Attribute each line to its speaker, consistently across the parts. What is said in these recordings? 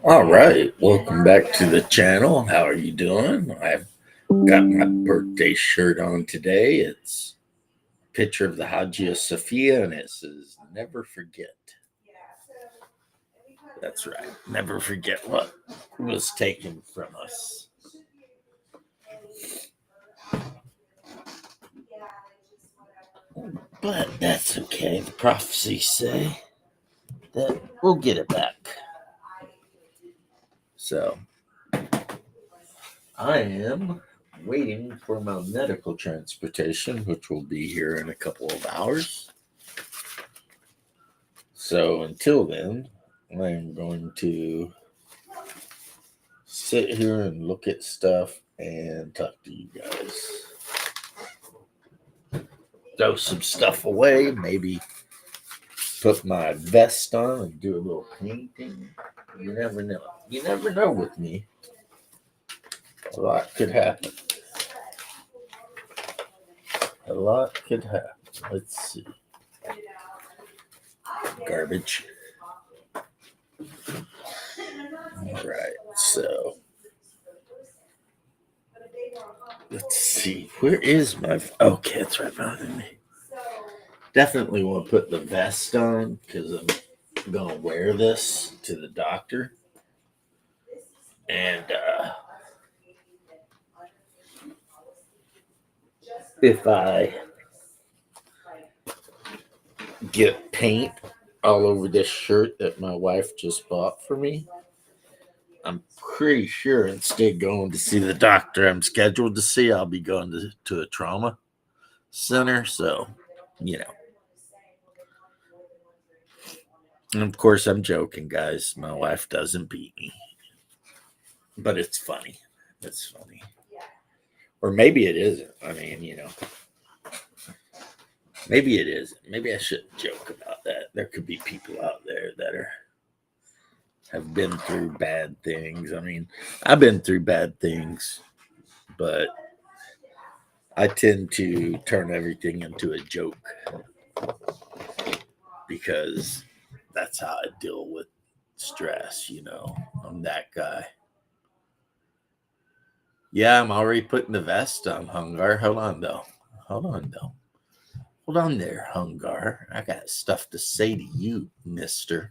Speaker 1: All right, welcome back to the channel. How are you doing? I've got my birthday shirt on today. It's a picture of the Hagia Sophia, and it says, "Never forget." That's right, never forget what was taken from us. But that's okay. The prophecies say that we'll get it back. So I am waiting for my medical transportation, which will be here in a couple of hours. So until then, I'm going to sit here and look at stuff and talk to you guys. Throw some stuff away, maybe put my vest on and do a little painting. You never know. You never know with me. A lot could happen. A lot could happen. Let's see. Garbage. All right, so let's see. Where is my? Okay, it's right behind me. Definitely want to put the vest on because I'm gonna wear this to the doctor, and if I get paint all over this shirt that my wife just bought for me, I'm pretty sure instead of going to see the doctor I'm scheduled to see, I'll be going to a trauma center. So, you know. And of course, I'm joking, guys. My wife doesn't beat me, but it's funny. It's funny. Or maybe it isn't. I mean, maybe it isn't. Maybe I shouldn't joke about that. There could be people out there that have been through bad things. I mean, I've been through bad things, but I tend to turn everything into a joke because that's how I deal with stress. I'm that guy. Yeah, I'm already putting the vest on, Hungar. Hold on, though. Hold on, though. Hold on there, Hungar. I got stuff to say to you, Mr.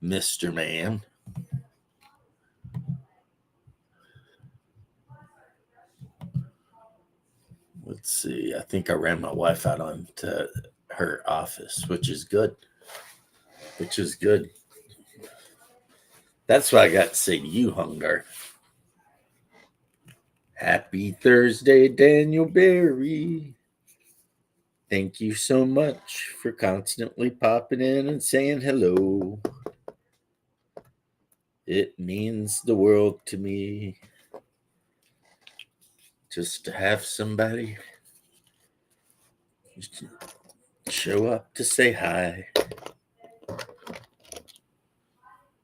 Speaker 1: Man. Let's see. I think I ran my wife out onto her office, which is good. Which is good. That's what I got to say to you, Hungar. Happy Thursday, Daniel Berry. Thank you so much for constantly popping in and saying hello. It means the world to me just to have somebody show up to say hi.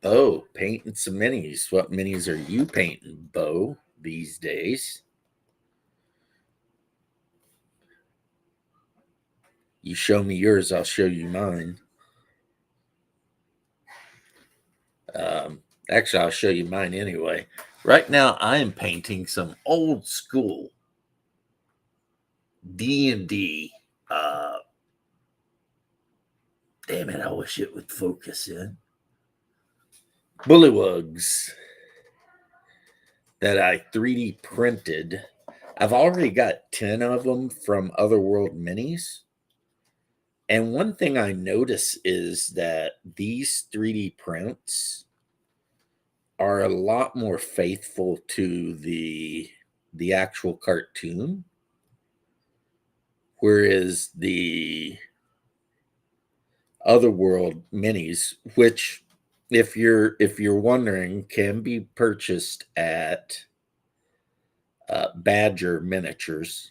Speaker 1: Oh, painting some minis. What minis are you painting, Bo, these days? You show me yours, I'll show you mine. Actually, I'll show you mine anyway. Right now, I am painting some old school D&D. Damn it, I wish it would focus in. Bullywugs that I 3D printed. I've already got 10 of them from Otherworld Minis. And one thing I notice is that these 3D prints are a lot more faithful to the actual cartoon, whereas the Otherworld minis, which if you're wondering, can be purchased at Badger Miniatures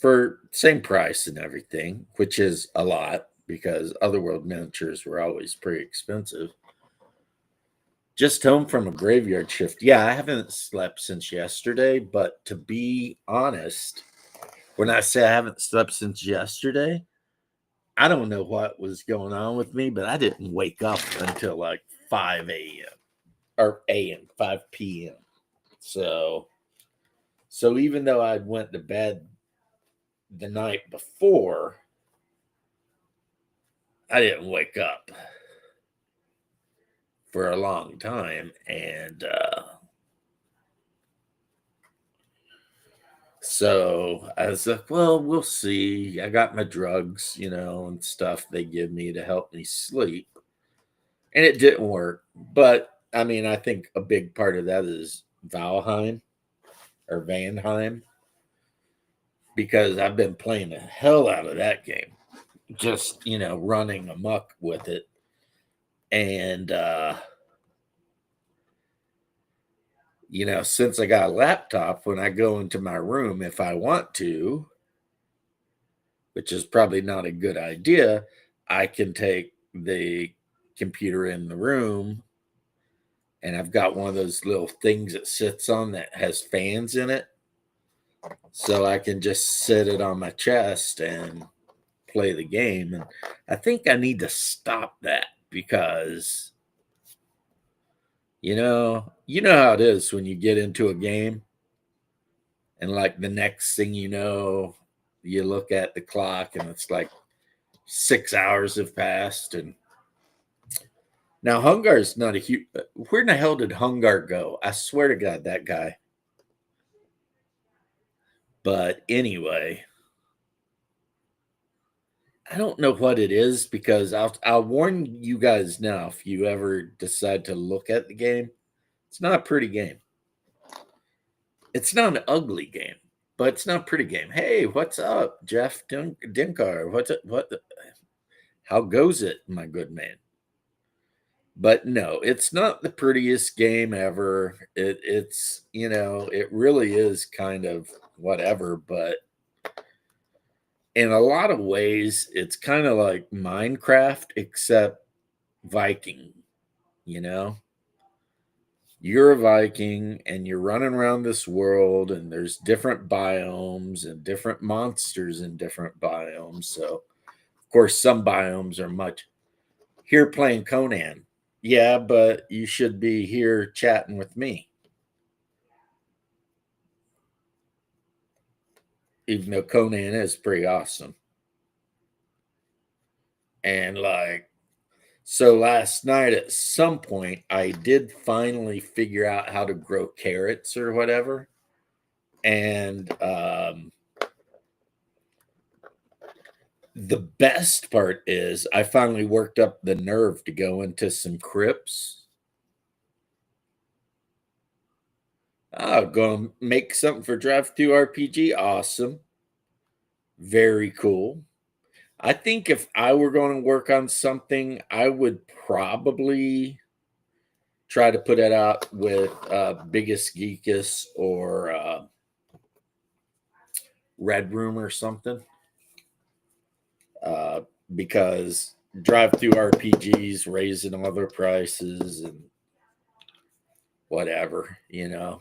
Speaker 1: for same price and everything, which is a lot because Otherworld Miniatures were always pretty expensive. Just home from a graveyard shift. Yeah, I haven't slept since yesterday, but to be honest, when I say I haven't slept since yesterday, I don't know what was going on with me, but I didn't wake up until like 5 a.m. or a.m. 5 p.m. So even though I went to bed the night before, I didn't wake up for a long time. And so I was like, well, we'll see. I got my drugs, and stuff they give me to help me sleep. And it didn't work. But I mean, I think a big part of that is Valheim or Vanheim, because I've been playing the hell out of that game. Just, running amok with it. And since I got a laptop, when I go into my room, if I want to, which is probably not a good idea, I can take the computer in the room, and I've got one of those little things that sits on that has fans in it. So I can just sit it on my chest and play the game. And I think I need to stop that because, how it is when you get into a game and like the next thing you look at the clock and it's like 6 hours have passed. And now Hungar's not a huge. Where in the hell did Hungar go? I swear to God, that guy. But anyway, I don't know what it is, because I'll warn you guys now, if you ever decide to look at the game, it's not a pretty game. It's not an ugly game, but it's not a pretty game. Hey, what's up, Jeff Dinkar? How goes it, my good man? But no, it's not the prettiest game ever. It's it really is kind of whatever, but in a lot of ways, it's kind of like Minecraft, except Viking. You know, you're a Viking and you're running around this world, and there's different biomes and different monsters in different biomes. So, of course, some biomes are much here playing Conan. Yeah, but you should be here chatting with me, even though Conan is pretty awesome. And like, so last night at some point, I did finally figure out how to grow carrots or whatever. And the best part is I finally worked up the nerve to go into some crypts. Oh, go and make something for Drive Through RPG. Awesome. Very cool. I think if I were going to work on something, I would probably try to put it out with Biggest Geekus or Red Room or something. Uh, because Drive Through RPGs raising all their prices and whatever. Of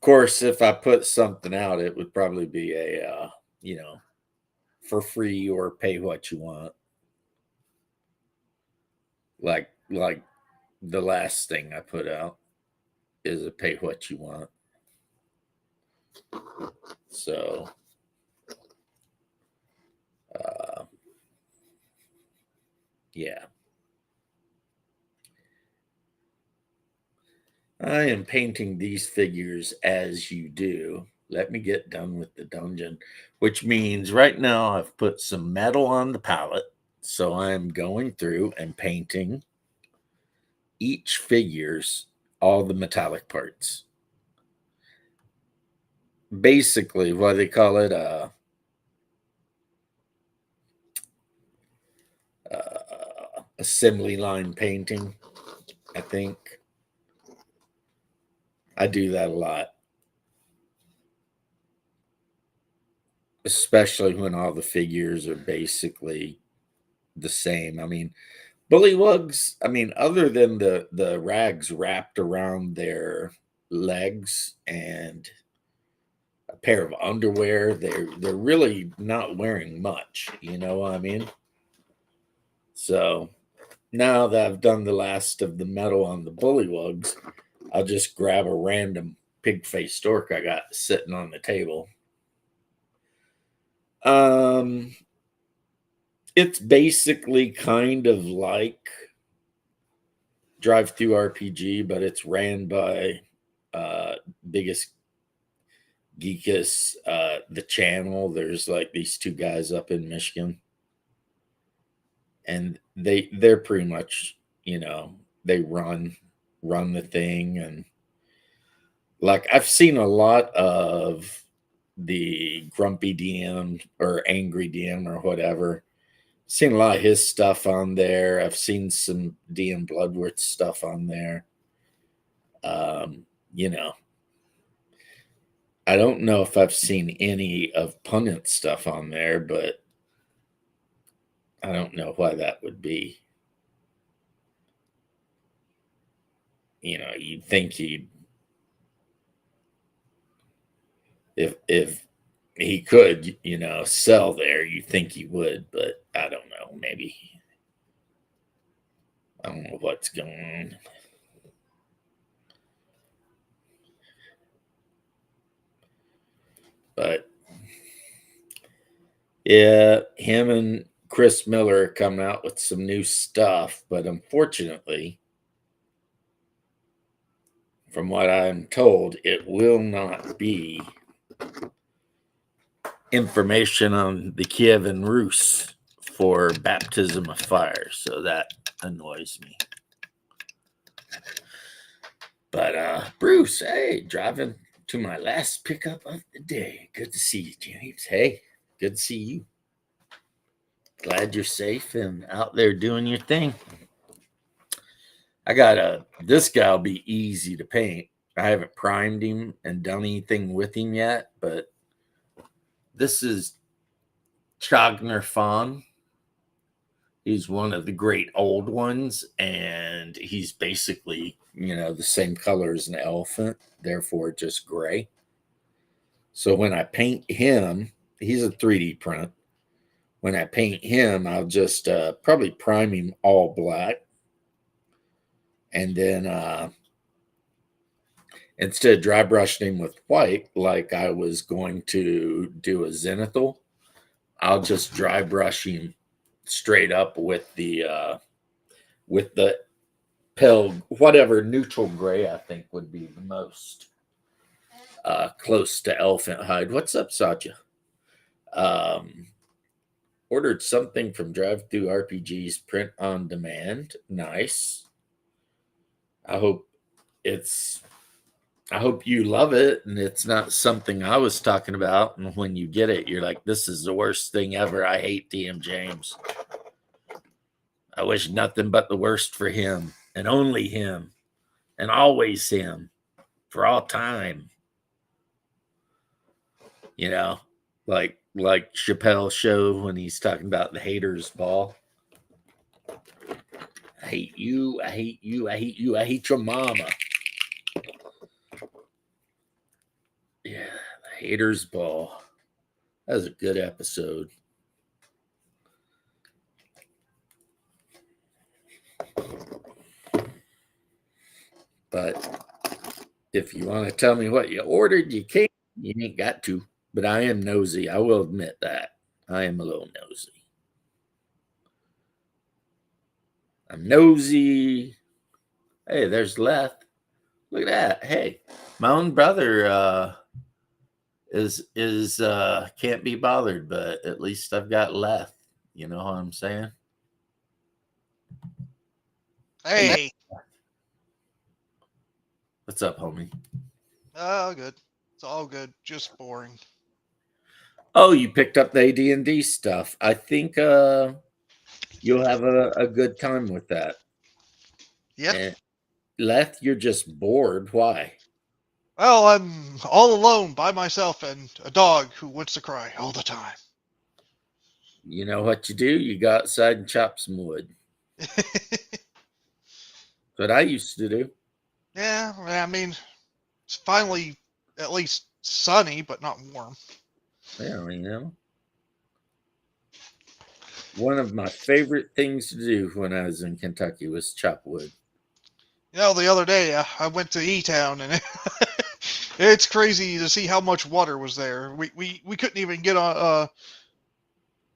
Speaker 1: course, if I put something out, it would probably be a, for free or pay what you want. Like the last thing I put out is a pay what you want. So, yeah. I am painting these figures as you do. Let me get done with the dungeon, which means right now I've put some metal on the palette. So I'm going through and painting each figure's all the metallic parts. Basically, what they call it, assembly line painting, I think. I do that a lot, especially when all the figures are basically the same. I mean, bullywugs, other than the rags wrapped around their legs and a pair of underwear, they're really not wearing much, you know what I mean? So now that I've done the last of the metal on the bullywugs, I'll just grab a random pig faced stork I got sitting on the table. Um, it's basically kind of like Drive Through RPG, but it's ran by biggest geekus the channel. There's like these two guys up in Michigan, and they're pretty much, they run the thing. And like I've seen a lot of the grumpy DM or angry DM or whatever. Seen a lot of his stuff on there. I've seen some DM Bloodworth stuff on there. You know, I don't know if I've seen any of Pundit stuff on there, but I don't know why that would be. You'd think he'd, if he could, sell there, you'd think he would, but I don't know. Maybe I don't know what's going on. But yeah, him and Chris Miller are coming out with some new stuff, but unfortunately, from what I'm told, it will not be information on the Kievan Rus for baptism of fire. So that annoys me. But Bruce, hey, driving to my last pickup of the day. Good to see you, James. Hey, good to see you. Glad you're safe and out there doing your thing. This guy'll be easy to paint. I haven't primed him and done anything with him yet, but this is Chagner Fawn. He's one of the great old ones, and he's basically, the same color as an elephant, therefore just gray. So when I paint him, he's a 3D print. When I paint him, I'll just probably prime him all black. And then instead of dry brushing him with white, like I was going to do a zenithal, I'll just dry brush him straight up with the pale, whatever neutral gray I think would be the most close to elephant hide. What's up, Satya? Ordered something from Drive Through RPG's print on demand. Nice. I hope it's I hope you love it and it's not something I was talking about. And when you get it, you're like, this is the worst thing ever. I hate DM James. I wish nothing but the worst for him and only him and always him for all time. Like Chappelle's show when he's talking about the haters ball. I hate you. I hate you. I hate you. I hate your mama. Yeah, the haters ball. That was a good episode. But if you want to tell me what you ordered, you can't. You ain't got to. But I am nosy. I will admit that. I am a little nosy. I'm nosy. Hey, there's Leth. Look at that. Hey, my own brother is can't be bothered, but at least I've got Leth. You know what I'm saying?
Speaker 2: Hey.
Speaker 1: What's up, homie?
Speaker 2: Oh, good. It's all good. Just boring.
Speaker 1: Oh, you picked up the AD&D stuff. I think you'll have a good time with that.
Speaker 2: Yep.
Speaker 1: And Leth, you're just bored. Why?
Speaker 2: Well, I'm all alone by myself and a dog who wants to cry all the time.
Speaker 1: You know what you do? You go outside and chop some wood. That's what I used to do.
Speaker 2: Yeah, I mean, it's finally at least sunny, but not warm.
Speaker 1: Yeah, One of my favorite things to do when I was in Kentucky was chop wood.
Speaker 2: The other day I went to E-Town, and it's crazy to see how much water was there. We couldn't even get on.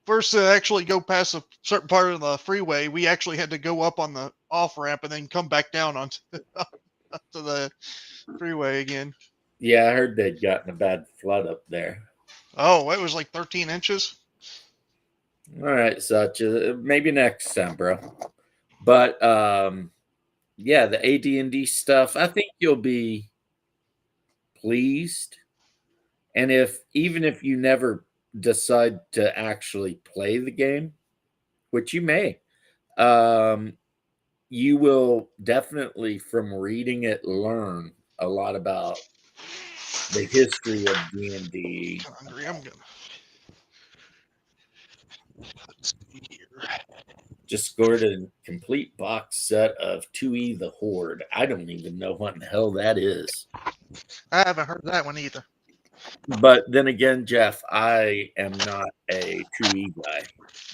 Speaker 2: First to actually go past a certain part of the freeway, we actually had to go up on the off ramp and then come back down onto to the freeway again.
Speaker 1: Yeah, I heard they'd gotten a bad flood up there.
Speaker 2: Oh, it was like 13 inches.
Speaker 1: All right, such maybe next time, bro. But yeah, the AD&D stuff, I think you'll be pleased. And even if you never decide to actually play the game, which you may, um, you will definitely from reading it learn a lot about the history of D&D.
Speaker 2: Kind of hungry. I'm gonna. Let's see here.
Speaker 1: Just scored a complete box set of 2E the Horde. I don't even know what in the hell that is.
Speaker 2: I haven't heard that one either.
Speaker 1: But then again, Jeff, I am not a 2E guy.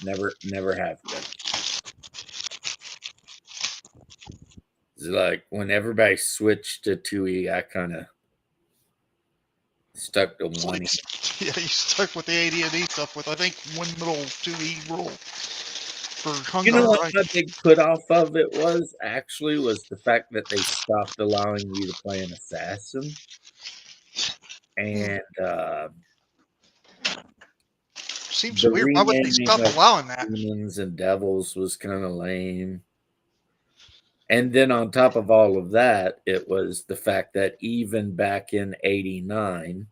Speaker 1: Never have been. It's like when everybody switched to 2E, I kind of stuck to one.
Speaker 2: Yeah, you stuck with the AD&D stuff with I think one little 2E rule for
Speaker 1: You know
Speaker 2: Hungar,
Speaker 1: what
Speaker 2: right?
Speaker 1: my big put off of it was actually was the fact that they stopped allowing you to play an assassin. And
Speaker 2: Seems
Speaker 1: the
Speaker 2: weird. Why would they
Speaker 1: renaming
Speaker 2: stop
Speaker 1: of
Speaker 2: allowing that?
Speaker 1: demons and devils was kind of lame. And then on top of all of that, it was the fact that even back in 89,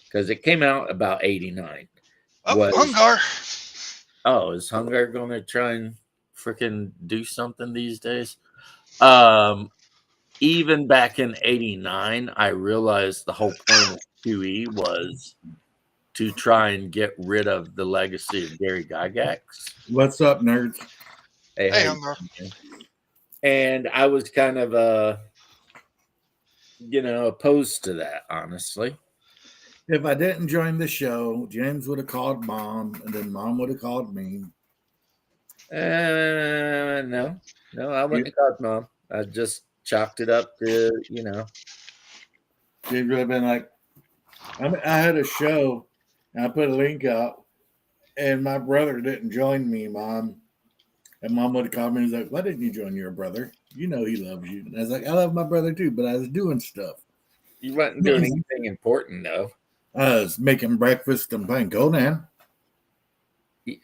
Speaker 1: because it came out about 89,
Speaker 2: Oh,
Speaker 1: was,
Speaker 2: Hungar.
Speaker 1: oh, is Hunger going to try and freaking do something these days? Um, Even back in 89, I realized the whole point of 2E was to try and get rid of the legacy of Gary Gygax.
Speaker 3: What's up, nerds?
Speaker 1: Hey,
Speaker 2: Hey,
Speaker 1: how you
Speaker 2: Hungar.
Speaker 1: doing, man? And I was kind of opposed to that, honestly.
Speaker 3: If I didn't join the show, James would have called mom, and then mom would have called me.
Speaker 1: No, I wouldn't have called mom. I just chalked it up to,
Speaker 3: James would have been like, I had a show, and I put a link out, and my brother didn't join me, mom. And mom would have called me and was like, why didn't you join your brother? You know he loves you. And I was like, I love my brother too, but I was doing stuff.
Speaker 1: you wasn't doing anything important, though.
Speaker 3: I was making breakfast and playing Conan.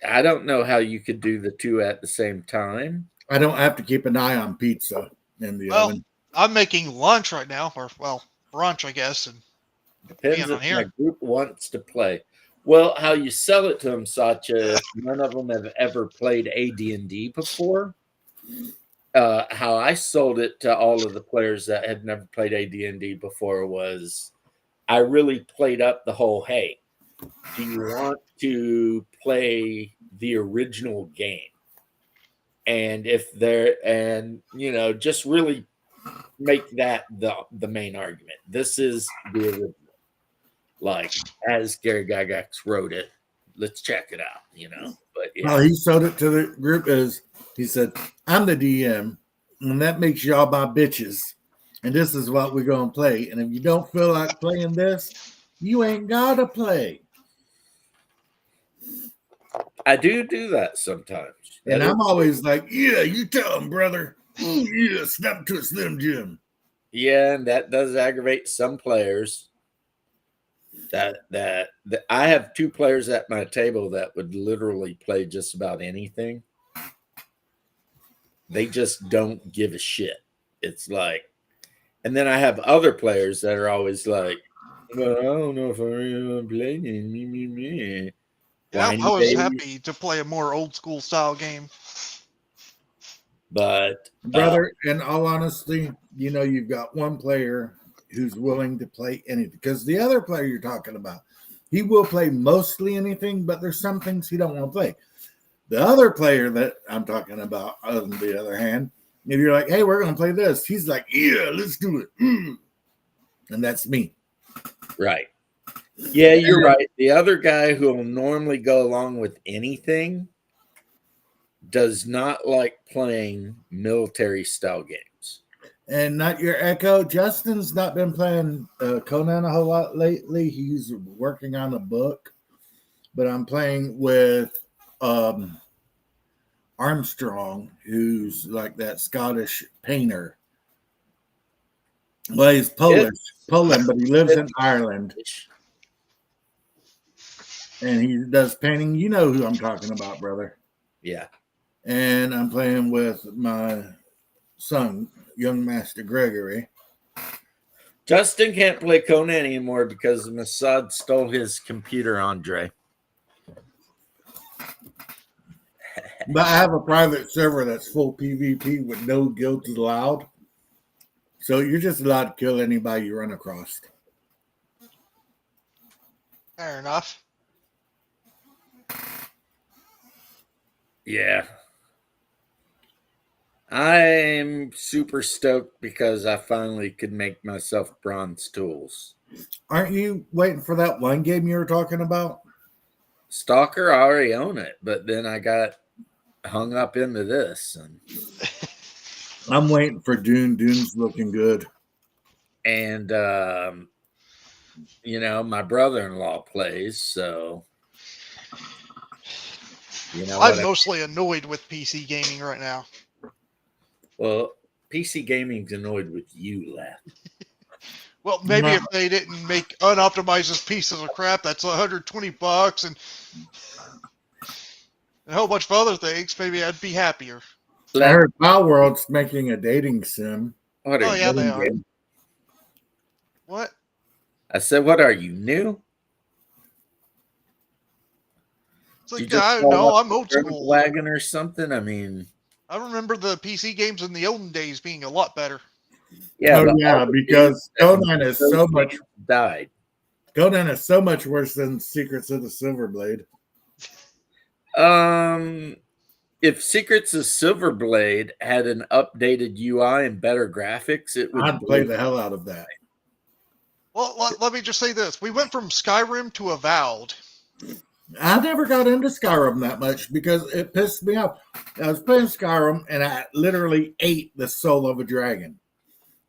Speaker 1: I don't know how you could do the two at the same time.
Speaker 3: I don't have to keep an eye on pizza in the
Speaker 2: Well,
Speaker 3: oven.
Speaker 2: I'm making lunch right now, or brunch, I guess, and
Speaker 1: Depends
Speaker 2: being on
Speaker 1: if my
Speaker 2: here.
Speaker 1: group wants to play. Well, how you sell it to them, Sacha, if none of them have ever played AD&D before. How I sold it to all of the players that had never played AD&D before was I really played up the whole, hey, do you want to play the original game? And if they're, and, just really make that the main argument. This is the original. Like, as Gary Gygax wrote it, let's check it out, But yeah.
Speaker 3: How he sold it to the group is he said, I'm the DM, and that makes y'all my bitches. And this is what we're going to play. And if you don't feel like playing this, you ain't got to play.
Speaker 1: I do that sometimes.
Speaker 3: And I'm always like, yeah, you tell him, brother. Ooh, yeah, snap to a Slim Jim.
Speaker 1: Yeah, and that does aggravate some players. That I have two players at my table that would literally play just about anything. They just don't give a shit. It's like, and then I have other players that are always like, well, I don't know if I really want to play me.
Speaker 2: Yeah,
Speaker 1: Whiny
Speaker 2: I was
Speaker 1: baby.
Speaker 2: happy to play a more old school style game.
Speaker 1: But
Speaker 3: brother, in all honesty, you've got one player who's willing to play anything. Because the other player you're talking about, he will play mostly anything, but there's some things he don't want to play. The other player that I'm talking about, on the other hand, if you're like, hey, we're going to play this, he's like, yeah, let's do it. And that's me.
Speaker 1: Right. Yeah, you're right. The other guy who will normally go along with anything does not like playing military style games.
Speaker 3: And not your echo. Justin's not been playing Conan a whole lot lately. He's working on a book, but I'm playing with Armstrong, who's like that Scottish painter. Well, he's Poland, but he lives in Ireland, and he does painting. You know who I'm talking about, brother.
Speaker 1: Yeah.
Speaker 3: And I'm playing with my son, young Master Gregory.
Speaker 1: Justin can't play Conan anymore because Mossad stole his computer, Andre.
Speaker 3: But I have a private server that's full PvP with no guilds allowed. So you're just allowed to kill anybody you run across.
Speaker 2: Fair enough.
Speaker 1: Yeah. I'm super stoked because I finally could make myself bronze tools.
Speaker 3: Aren't you waiting for that one game you were talking about?
Speaker 1: Stalker, I already own it, but then I got hung up into this. And
Speaker 3: I'm waiting for Dune. Dune's looking good.
Speaker 1: And, you know, my brother-in-law plays, so, you know,
Speaker 2: I'm mostly annoyed with PC gaming right now.
Speaker 1: Well, PC gaming's annoyed with you, lad.
Speaker 2: Well, maybe if they didn't make unoptimized pieces of crap, that's $120 and a whole bunch of other things, maybe I'd be happier.
Speaker 3: I heard Palworld's making a dating sim.
Speaker 1: What
Speaker 2: Oh,
Speaker 1: are
Speaker 2: yeah,
Speaker 1: you
Speaker 2: they are.
Speaker 1: new?
Speaker 2: What?
Speaker 1: I said, what are you, new?
Speaker 2: It's like,
Speaker 1: You just
Speaker 2: I
Speaker 1: fall
Speaker 2: no,
Speaker 1: off
Speaker 2: I'm
Speaker 1: the
Speaker 2: old school.
Speaker 1: wagon or something? I mean,
Speaker 2: I remember the PC games in the olden days being a lot better.
Speaker 1: yeah.
Speaker 3: Oh
Speaker 1: but
Speaker 3: yeah,
Speaker 1: all the
Speaker 3: because
Speaker 1: games
Speaker 3: Conan is
Speaker 1: those
Speaker 3: so much.
Speaker 1: games died.
Speaker 3: Conan is so much worse than Secrets of the Silverblade.
Speaker 1: If Secrets of Silverblade had an updated UI and better graphics, it would
Speaker 3: I'd play the hell out of that.
Speaker 2: Well, let me just say this. We went from Skyrim to Avowed.
Speaker 3: I never got into Skyrim that much because it pissed me off. I was playing Skyrim and I literally ate the soul of a dragon.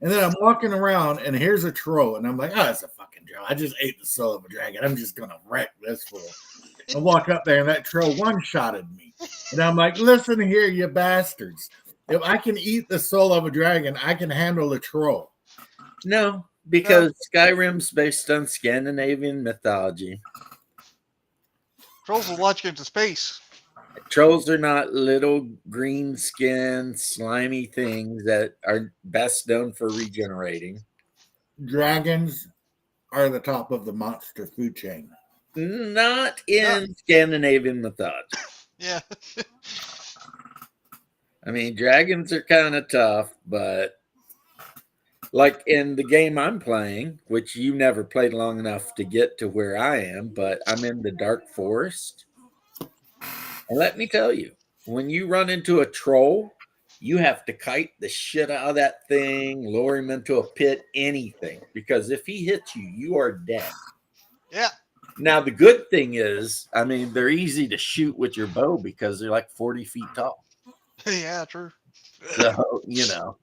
Speaker 3: And then I'm walking around and here's a troll. And I'm like, oh, it's a fucking troll. I just ate the soul of a dragon. I'm just going to wreck this fool. I walk up there and that troll one-shotted me. And I'm like, listen here, you bastards. If I can eat the soul of a dragon, I can handle a troll.
Speaker 1: No, because Skyrim's based on Scandinavian mythology.
Speaker 2: Trolls will launch you into space.
Speaker 1: Trolls are not little green skinned, slimy things that are best known for regenerating.
Speaker 3: Dragons are the top of the monster food chain.
Speaker 1: Not in Scandinavian mythology.
Speaker 2: Yeah.
Speaker 1: I mean, dragons are kind of tough, but like in the game I'm playing, which you never played long enough to get to where I am, but I'm in the Dark Forest. And let me tell you, when you run into a troll, you have to kite the shit out of that thing, lower him into a pit, anything. Because if he hits you, you are dead.
Speaker 2: Yeah.
Speaker 1: Now, the good thing is, I mean, they're easy to shoot with your bow because they're like 40 feet tall.
Speaker 2: Yeah, true.
Speaker 1: So, you know,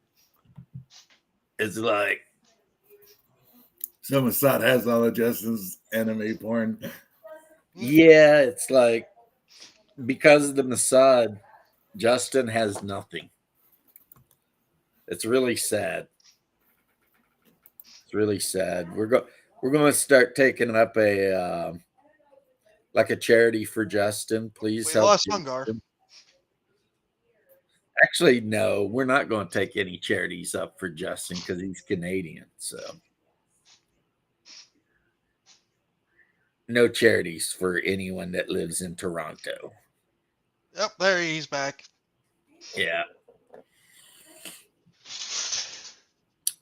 Speaker 1: it's like.
Speaker 3: So Mossad has all of Justin's anime porn.
Speaker 1: Yeah, it's like, because of the Mossad, Justin has nothing. It's really sad. It's really sad. We're going to start taking up a like a charity for Justin. Please
Speaker 2: We
Speaker 1: help.
Speaker 2: lost Hungar.
Speaker 1: Actually, no, we're not going to take any charities up for Justin because he's Canadian. So no charities for anyone that lives in Toronto.
Speaker 2: Yep, there he's back.
Speaker 1: Yeah.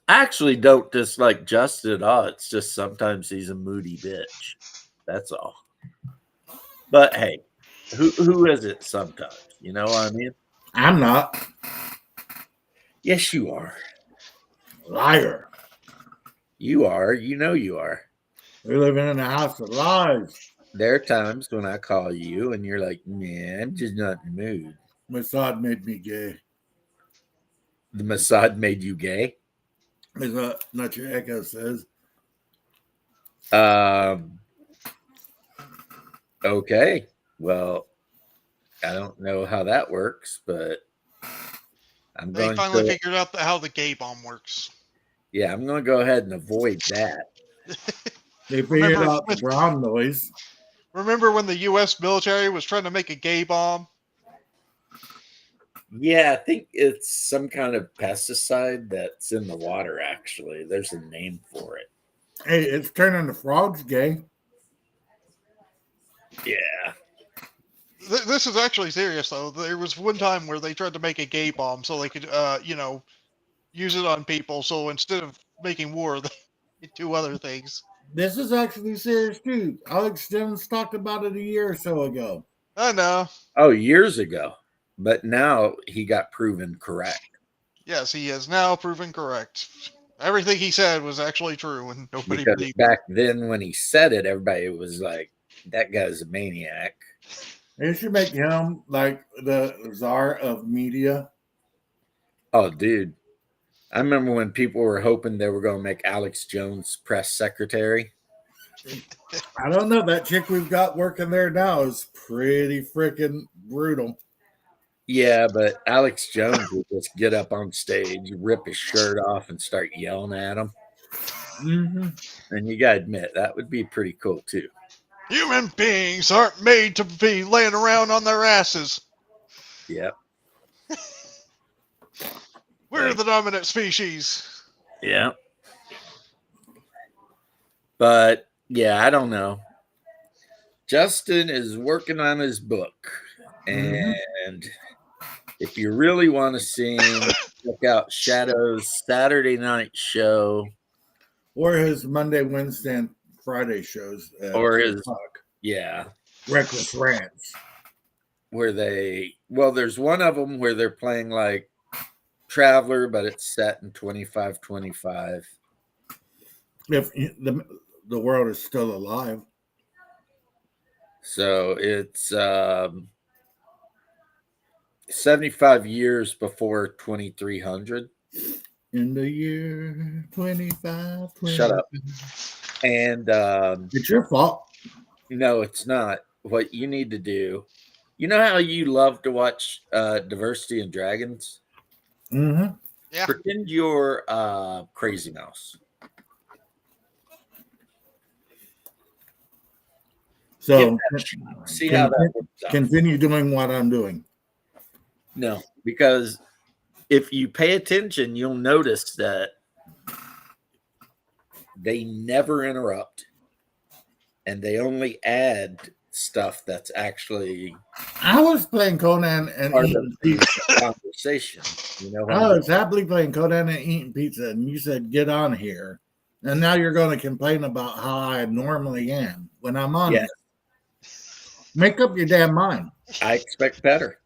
Speaker 1: I actually don't dislike Justin at all. It's just sometimes he's a moody bitch. That's all. But hey, who is it sometimes? You know what I mean?
Speaker 3: I'm not.
Speaker 1: Yes, you are.
Speaker 3: Liar.
Speaker 1: You are. You know you are.
Speaker 3: We're living in a house of lies.
Speaker 1: There are times when I call you and you're like, man, I'm just not in the mood.
Speaker 3: Mossad made me gay.
Speaker 1: The Mossad made you gay?
Speaker 3: Is not your echo says.
Speaker 1: Okay. Well, I don't know how that works, but I'm
Speaker 2: They
Speaker 1: going
Speaker 2: finally
Speaker 1: to.
Speaker 2: figured out how the gay bomb works.
Speaker 1: Yeah, I'm going to go ahead and avoid that.
Speaker 3: They figured
Speaker 2: Remember,
Speaker 3: out the brown noise.
Speaker 2: remember when the U.S. military was trying to make a gay bomb?
Speaker 1: Yeah, I think it's some kind of pesticide that's in the water, actually. There's a name for it.
Speaker 3: Hey, it's turning the frogs gay.
Speaker 1: Yeah.
Speaker 2: This is actually serious, though. There was one time where they tried to make a gay bomb so they could, use it on people. So instead of making war, they do other things.
Speaker 3: This is actually serious too. Alex Jones talked about it a year or so ago.
Speaker 2: I know.
Speaker 1: Oh, years ago. But now he got proven correct.
Speaker 2: Yes, he has now proven correct. Everything he said was actually true, and nobody
Speaker 1: Because
Speaker 2: believed.
Speaker 1: back then, when he said it, everybody was like, that guy's a maniac.
Speaker 3: They should make him like the czar of media.
Speaker 1: Oh, dude. I remember when people were hoping they were going to make Alex Jones press secretary.
Speaker 3: I don't know. That chick we've got working there now is pretty freaking brutal.
Speaker 1: Yeah, but Alex Jones would just get up on stage, rip his shirt off, and start yelling at him.
Speaker 3: Mm-hmm.
Speaker 1: And you got to admit, that would be pretty cool, too.
Speaker 2: Human beings aren't made to be laying around on their asses.
Speaker 1: Yep.
Speaker 2: We're
Speaker 1: Like,
Speaker 2: the dominant species.
Speaker 1: yeah. But, yeah, I don't know. Justin is working on his book. And if you really want to see him, check out Shadow's Saturday night show.
Speaker 3: Or his Monday, Wednesday, and Friday shows.
Speaker 1: Or his,
Speaker 3: 2:00.
Speaker 1: yeah.
Speaker 3: Reckless Rants.
Speaker 1: Where there's one of them where they're playing like Traveler, but it's set in 2525.
Speaker 3: If the world is still alive.
Speaker 1: So it's 75 years before 2300.
Speaker 3: In the year 25.
Speaker 1: Shut up. And
Speaker 3: It's your fault.
Speaker 1: no, it's not. What you need to do, you know how you love to watch Diversity and Dragons?
Speaker 3: Mm-hmm.
Speaker 2: Yeah.
Speaker 1: Pretend you're Crazy Mouse.
Speaker 3: So
Speaker 1: See how that works out.
Speaker 3: continue doing what I'm doing.
Speaker 1: No, because if you pay attention, you'll notice that they never interrupt and they only add stuff that's actually
Speaker 3: I was playing Conan and
Speaker 1: part of
Speaker 3: eating
Speaker 1: the
Speaker 3: pizza.
Speaker 1: conversation. You know,
Speaker 3: I was happily playing Conan and eating pizza, and you said, get on here. And now you're going to complain about how I normally am when I'm on
Speaker 1: Yeah.
Speaker 3: here. Make up your damn mind.
Speaker 1: I expect better.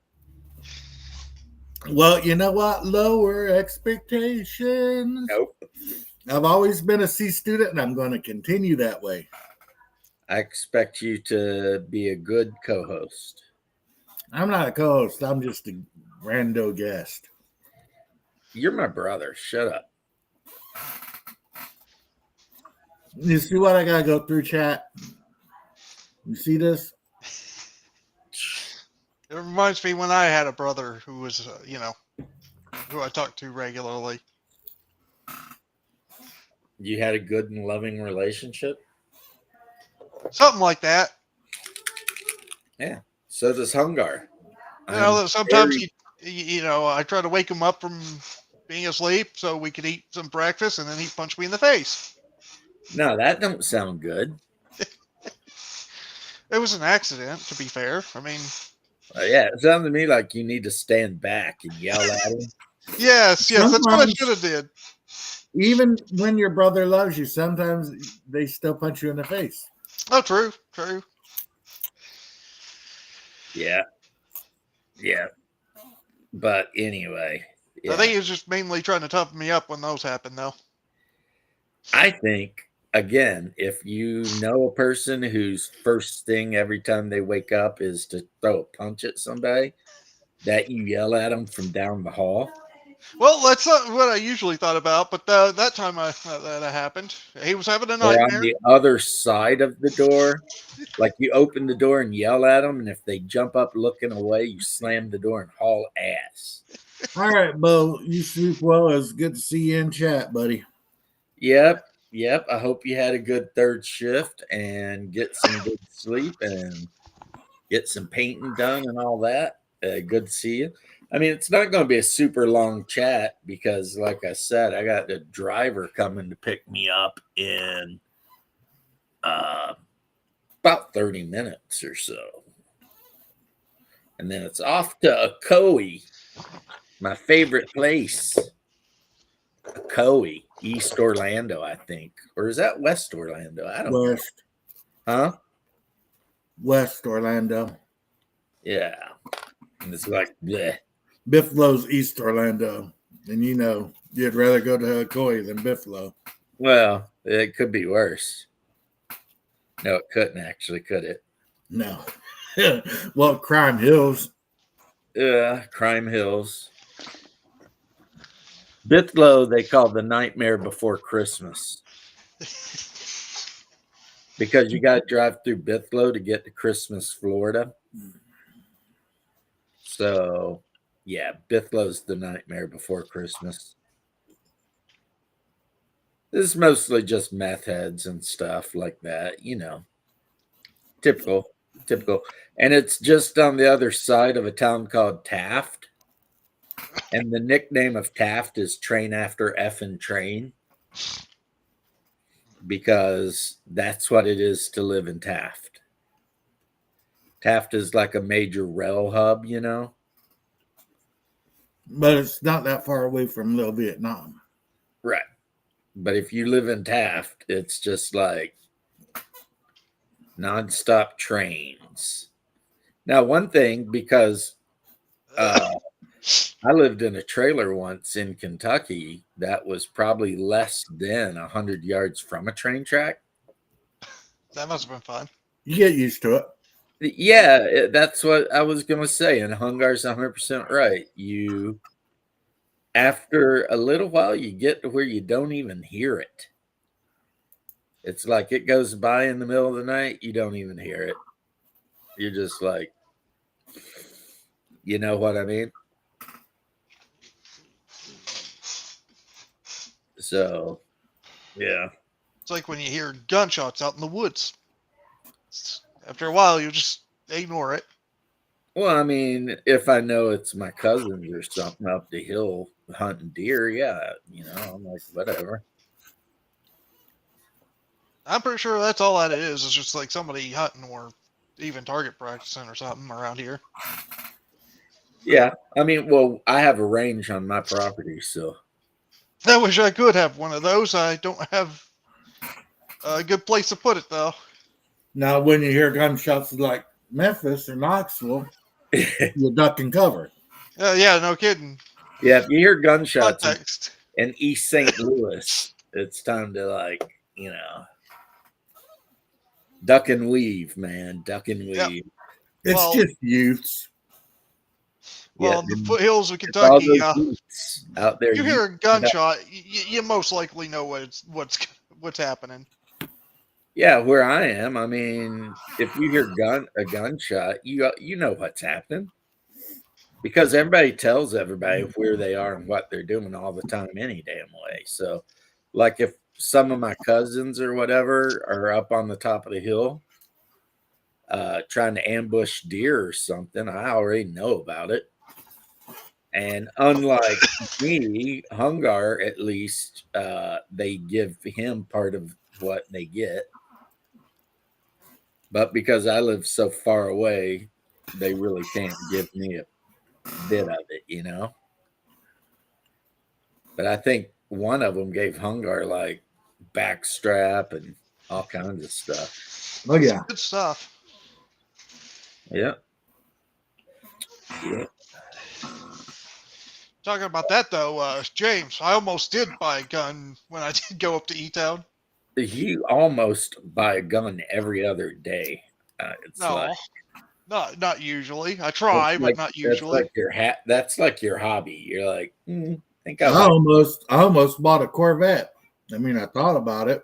Speaker 3: Well, you know what? Lower expectations.
Speaker 1: Nope.
Speaker 3: I've always been a C student, and I'm going to continue that way.
Speaker 1: I expect you to be a good co-host.
Speaker 3: I'm not a co-host. I'm just a rando guest.
Speaker 1: You're my brother. Shut up.
Speaker 3: You see what I got to go through, chat? You see this?
Speaker 2: It reminds me when I had a brother who was, who I talked to regularly.
Speaker 1: You had a good and loving relationship?
Speaker 2: Something like that.
Speaker 1: Yeah. So does Hungar.
Speaker 2: You know, that sometimes I try to wake him up from being asleep so we could eat some breakfast, and then he'd punch me in the face.
Speaker 1: No, that don't sound good.
Speaker 2: It was an accident, to be fair. I mean,
Speaker 1: Yeah, it sounded to me like you need to stand back and yell at him.
Speaker 2: yes, that's what I should have did.
Speaker 3: Even when your brother loves you, sometimes they still punch you in the face.
Speaker 2: Oh, true.
Speaker 1: Yeah. But anyway, yeah.
Speaker 2: I think he was just mainly trying to toughen me up when those happened, though.
Speaker 1: I think, again, if you know a person whose first thing every time they wake up is to throw a punch at somebody, that you yell at them from down the hall.
Speaker 2: Well, that's not what I usually thought about, but that time that happened. He was having a
Speaker 1: Or on
Speaker 2: nightmare.
Speaker 1: the other side of the door, like you open the door and yell at them, and if they jump up looking away, you slam the door and haul ass.
Speaker 3: All right, Bo, you sleep well. It's good to see you in chat, buddy.
Speaker 1: Yep. I hope you had a good third shift and get some good sleep and get some painting done and all that. Good to see you. I mean, it's not going to be a super long chat because, like I said, I got the driver coming to pick me up in about 30 minutes or so. And then it's off to Ocoee, my favorite place. Ocoee, East Orlando, I think. Or is that West Orlando? I don't know. Huh?
Speaker 3: West Orlando.
Speaker 1: Yeah. And it's like, bleh.
Speaker 3: Buffalo's East Orlando. And you know, you'd rather go to Ocoee than Buffalo.
Speaker 1: Well, it could be worse. No, it couldn't actually, could it?
Speaker 3: No. Well, Crime Hills.
Speaker 1: Crime Hills. Bithlow, they call the nightmare before Christmas. Because you got to drive through Bithlow to get to Christmas, Florida. So, yeah, Bithlow's the nightmare before Christmas. This is mostly just meth heads and stuff like that, you know. Typical. And it's just on the other side of a town called Taft. And the nickname of Taft is Train After Effing Train. Because that's what it is to live in Taft. Taft is like a major rail hub, you know.
Speaker 3: But it's not that far away from Little Vietnam.
Speaker 1: Right. But if you live in Taft, it's just like nonstop trains. Now, one thing, because I lived in a trailer once in Kentucky that was probably less than 100 yards from a train track.
Speaker 2: That must have been fun.
Speaker 3: You get used to it.
Speaker 1: Yeah, that's what I was going to say. And Hungar's 100% right. You, after a little while, you get to where you don't even hear it. It's like it goes by in the middle of the night. You don't even hear it. You're just like, you know what I mean? So, yeah.
Speaker 2: It's like when you hear gunshots out in the woods. After a while, you just ignore it.
Speaker 1: Well, I mean, if I know it's my cousins or something up the hill hunting deer, yeah, you know, I'm like, whatever.
Speaker 2: I'm pretty sure that's all that it is. It's just like somebody hunting or even target practicing or something around here.
Speaker 1: Yeah, I mean, well, I have a range on my property, so.
Speaker 2: I wish I could have one of those. I don't have a good place to put it, though.
Speaker 3: Now, when you hear gunshots like Memphis or Knoxville, you duck and cover.
Speaker 2: Yeah, no kidding.
Speaker 1: Yeah, if you hear gunshots
Speaker 2: Context.
Speaker 1: in East St. Louis, it's time to, like, you know, duck and weave, man. Duck and weave.
Speaker 2: Yep.
Speaker 3: It's
Speaker 2: Well-
Speaker 3: just youths.
Speaker 2: Well,
Speaker 1: Yeah,
Speaker 2: in the foothills of
Speaker 1: it's all
Speaker 2: Kentucky,
Speaker 1: those youths out there.
Speaker 2: you hear a gunshot, you most likely know what's happening.
Speaker 1: Yeah, where I am, I mean, if you hear a gunshot, you know what's happening because everybody tells everybody where they are and what they're doing all the time, any damn way. So, like if some of my cousins or whatever are up on the top of the hill, trying to ambush deer or something, I already know about it. And unlike me, Hungar, at least, they give him part of what they get. But because I live so far away, they really can't give me a bit of it, you know? But I think one of them gave Hungar like backstrap and all kinds of stuff.
Speaker 3: Oh, yeah.
Speaker 2: Good stuff.
Speaker 1: Yeah. Yeah.
Speaker 2: Talking about that, though, James, I almost did buy a gun when I did go up to E-Town.
Speaker 1: You almost buy a gun every other day. It's
Speaker 2: No.
Speaker 1: like,
Speaker 2: Not usually. I try, but not
Speaker 1: That's
Speaker 2: usually.
Speaker 1: like your hat. That's like your hobby. You're like, I think I
Speaker 3: I
Speaker 1: like.
Speaker 3: almost bought a Corvette. I mean, I thought about it,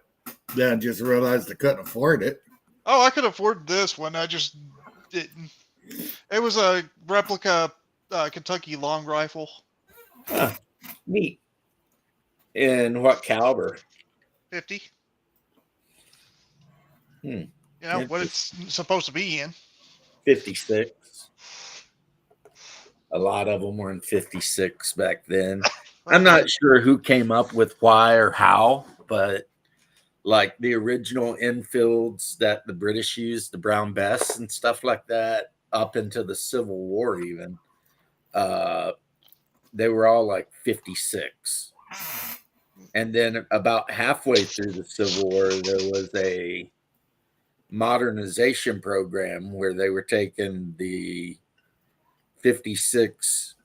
Speaker 3: then I just realized I couldn't afford it.
Speaker 2: Oh, I could afford this one. I just didn't. It was a replica Kentucky long rifle.
Speaker 1: Huh, neat. In what caliber?
Speaker 2: 50.
Speaker 1: Hmm.
Speaker 2: You know what it's supposed to be in.
Speaker 1: 56. A lot of them were in 56 back then. I'm
Speaker 2: Yeah.
Speaker 1: not sure who came up with why or how, but like the original infields that the British used, the brown vests and stuff like that, up into the Civil War, even, they were all like 56. And then about halfway through the Civil War, there was a modernization program where they were taking the 56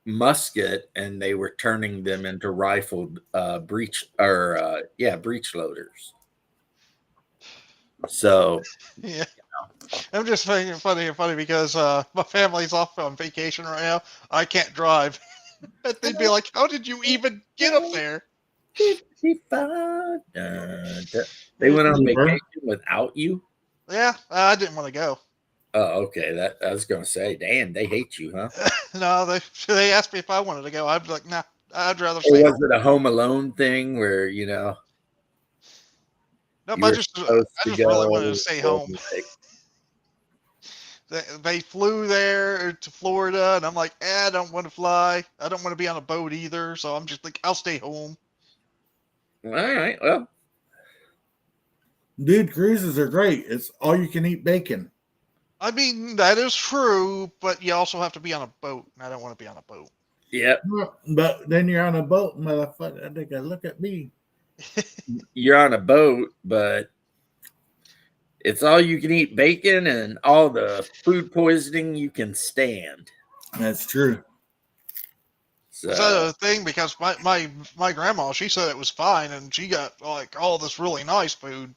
Speaker 1: musket and they were turning them into rifled breech loaders. So
Speaker 2: Yeah. I'm just thinking funny because my family's off on vacation right now. I can't drive. They'd be like, "How did you even get up there?"
Speaker 1: 55. They went on vacation without you.
Speaker 2: Yeah, I didn't want to go.
Speaker 1: Oh, okay. That I was gonna say, damn, they hate you, huh?
Speaker 2: No, they asked me if I wanted to go. I'd be like, "Nah, I'd rather
Speaker 1: Or
Speaker 2: stay
Speaker 1: was
Speaker 2: home."
Speaker 1: it a Home Alone thing where
Speaker 2: Nope,
Speaker 1: you were supposed
Speaker 2: I
Speaker 1: to
Speaker 2: just really wanted to
Speaker 1: go?
Speaker 2: stay
Speaker 1: And,
Speaker 2: home.
Speaker 1: like,
Speaker 2: They flew there to Florida, and I'm like, I don't want to fly. I don't want to be on a boat either. So I'm just like, I'll stay home.
Speaker 1: all right, well,
Speaker 3: Dude, cruises are great. It's all you can eat bacon.
Speaker 2: I mean, that is true, but you also have to be on a boat, and I don't want to be on a boat.
Speaker 1: yep.
Speaker 3: But then you're on a boat, motherfucker. They can look at me.
Speaker 1: You're on a boat, but it's all you can eat bacon and all the food poisoning you can stand.
Speaker 3: That's true.
Speaker 2: Was that
Speaker 1: So
Speaker 2: a thing? Because my grandma, she said it was fine, and she got like all this really nice food.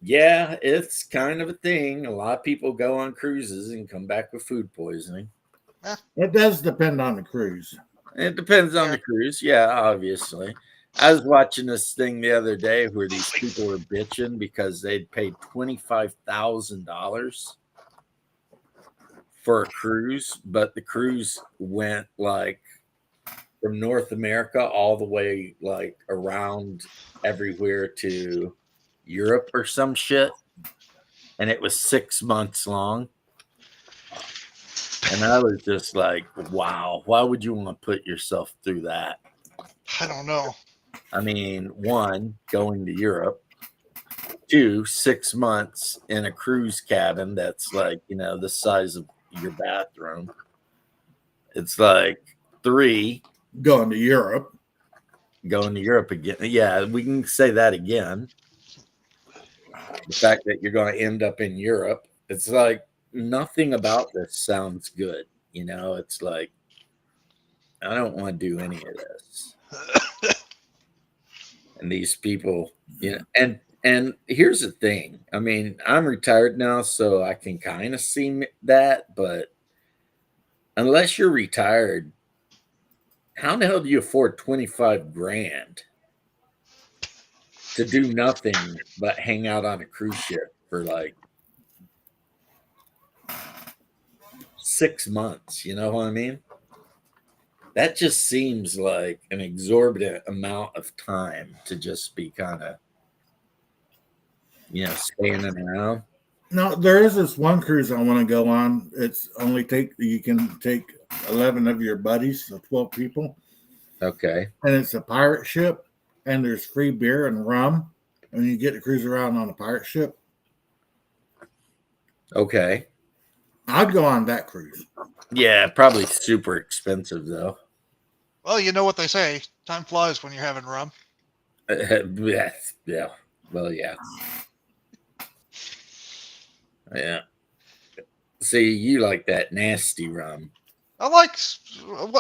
Speaker 1: yeah, it's kind of a thing. A lot of people go on cruises and come back with food poisoning.
Speaker 3: It does depend on the cruise.
Speaker 1: It depends on
Speaker 2: Yeah.
Speaker 1: the cruise. Yeah, obviously. I was watching this thing the other day where these people were bitching because they'd paid $25,000 for a cruise, but the cruise went like from North America all the way like around everywhere to Europe or some shit. And it was 6 months long. And I was just like, wow, why would you want to put yourself through that?
Speaker 2: I don't know.
Speaker 1: I mean, one, going to Europe, two, 6 months in a cruise cabin that's like, the size of your bathroom. It's like three,
Speaker 3: Going to Europe.
Speaker 1: going to Europe again. Yeah, we can say that again. The fact that you're going to end up in Europe, it's like nothing about this sounds good. It's like, I don't want to do any of this. And these people, and here's the thing. I mean, I'm retired now, so I can kind of see that, but unless you're retired, how the hell do you afford 25 grand to do nothing but hang out on a cruise ship for like 6 months? You know what I mean? That just seems like an exorbitant amount of time to just be kind of, standing around.
Speaker 3: No, there is this one cruise I want to go on. You can take 11 of your buddies, so 12 people,
Speaker 1: Okay.
Speaker 3: and it's a pirate ship, and there's free beer and rum, and you get to cruise around on a pirate ship.
Speaker 1: Okay.
Speaker 3: I'd go on that cruise.
Speaker 1: Yeah, probably super expensive though.
Speaker 2: Well, you know what they say: time flies when you're having rum.
Speaker 1: Yeah. Yeah. Well, yeah. Yeah. See, you like that nasty rum.
Speaker 2: I like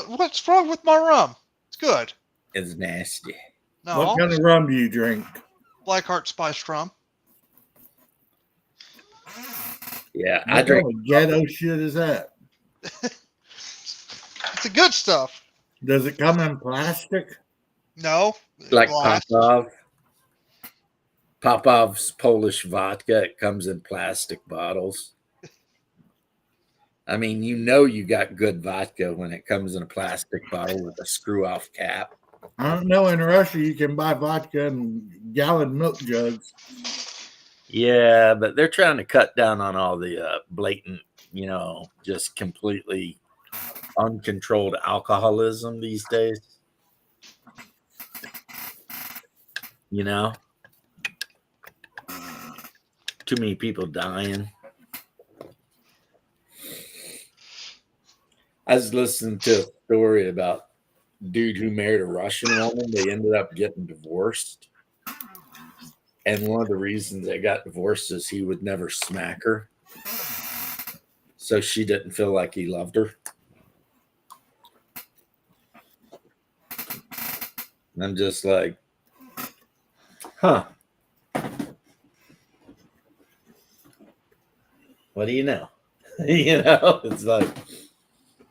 Speaker 2: what's wrong with my rum? It's good.
Speaker 1: It's nasty.
Speaker 3: What
Speaker 2: No,
Speaker 3: kind of rum do you drink?
Speaker 2: Blackheart spiced rum.
Speaker 1: Yeah, I
Speaker 3: What
Speaker 1: drink
Speaker 3: kind of ghetto shit is that?
Speaker 2: It's the good stuff.
Speaker 3: Does it come in plastic?
Speaker 2: No,
Speaker 1: like
Speaker 2: glass.
Speaker 1: Popov. Popov's Polish vodka. It comes in plastic bottles. I mean, you got good vodka when it comes in a plastic bottle with a screw off cap.
Speaker 3: I don't know. In Russia, you can buy vodka in gallon milk jugs.
Speaker 1: Yeah, but they're trying to cut down on all the blatant, just completely uncontrolled alcoholism these days. You know, too many people dying. I was listening to a story about a dude who married a Russian woman. They ended up getting divorced. And one of the reasons they got divorced is he would never smack her. So she didn't feel like he loved her. And I'm just like, huh. What do you know? It's like,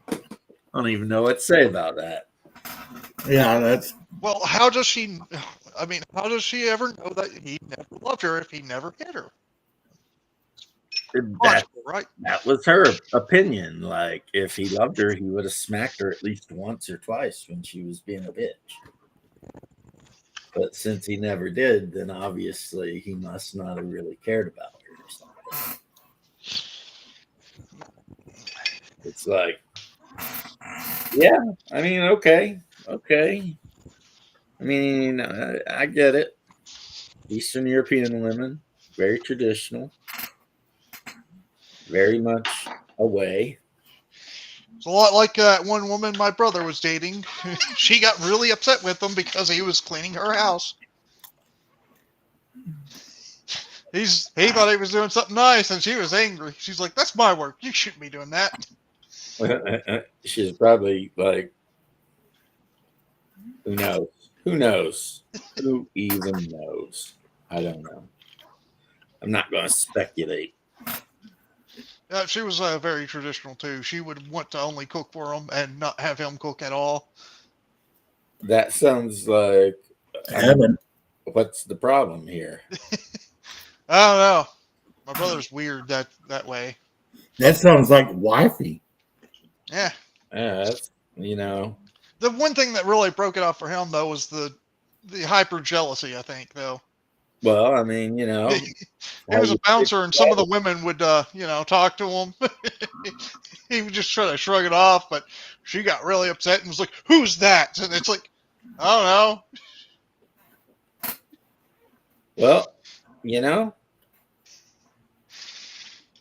Speaker 1: I don't even know what to say about that.
Speaker 3: Yeah, that's
Speaker 2: Well, how does she? I mean, how does she ever know that he never loved her if he never hit her?
Speaker 1: That
Speaker 2: Logical, right?
Speaker 1: that was her opinion. Like, if he loved her, he would have smacked her at least once or twice when she was being a bitch. But since he never did, then obviously he must not have really cared about her or something. It's like, yeah, I mean, okay. I mean, I get it. Eastern European women, very traditional, very much away.
Speaker 2: It's a lot like that one woman my brother was dating. She got really upset with him because he was cleaning her house. He thought he was doing something nice, and she was angry. She's like, "That's my work. You shouldn't be doing that."
Speaker 1: She's probably like, who knows? Who knows? Who even knows? I don't know. I'm not going to speculate.
Speaker 2: She was very traditional too. She would want to only cook for him and not have him cook at all.
Speaker 1: That sounds like,
Speaker 3: heaven.
Speaker 1: What's the problem here?
Speaker 2: I don't know. My brother's weird that way.
Speaker 3: That sounds like wifey.
Speaker 2: Yeah.
Speaker 1: Yeah, that's,
Speaker 2: The one thing that really broke it off for him though was the hyper jealousy. I think though.
Speaker 1: well, I mean,
Speaker 2: He was a bouncer, and some of the women would, talk to him. He would just try to shrug it off, but she got really upset and was like, "Who's that?" And it's like, I don't know.
Speaker 1: Well,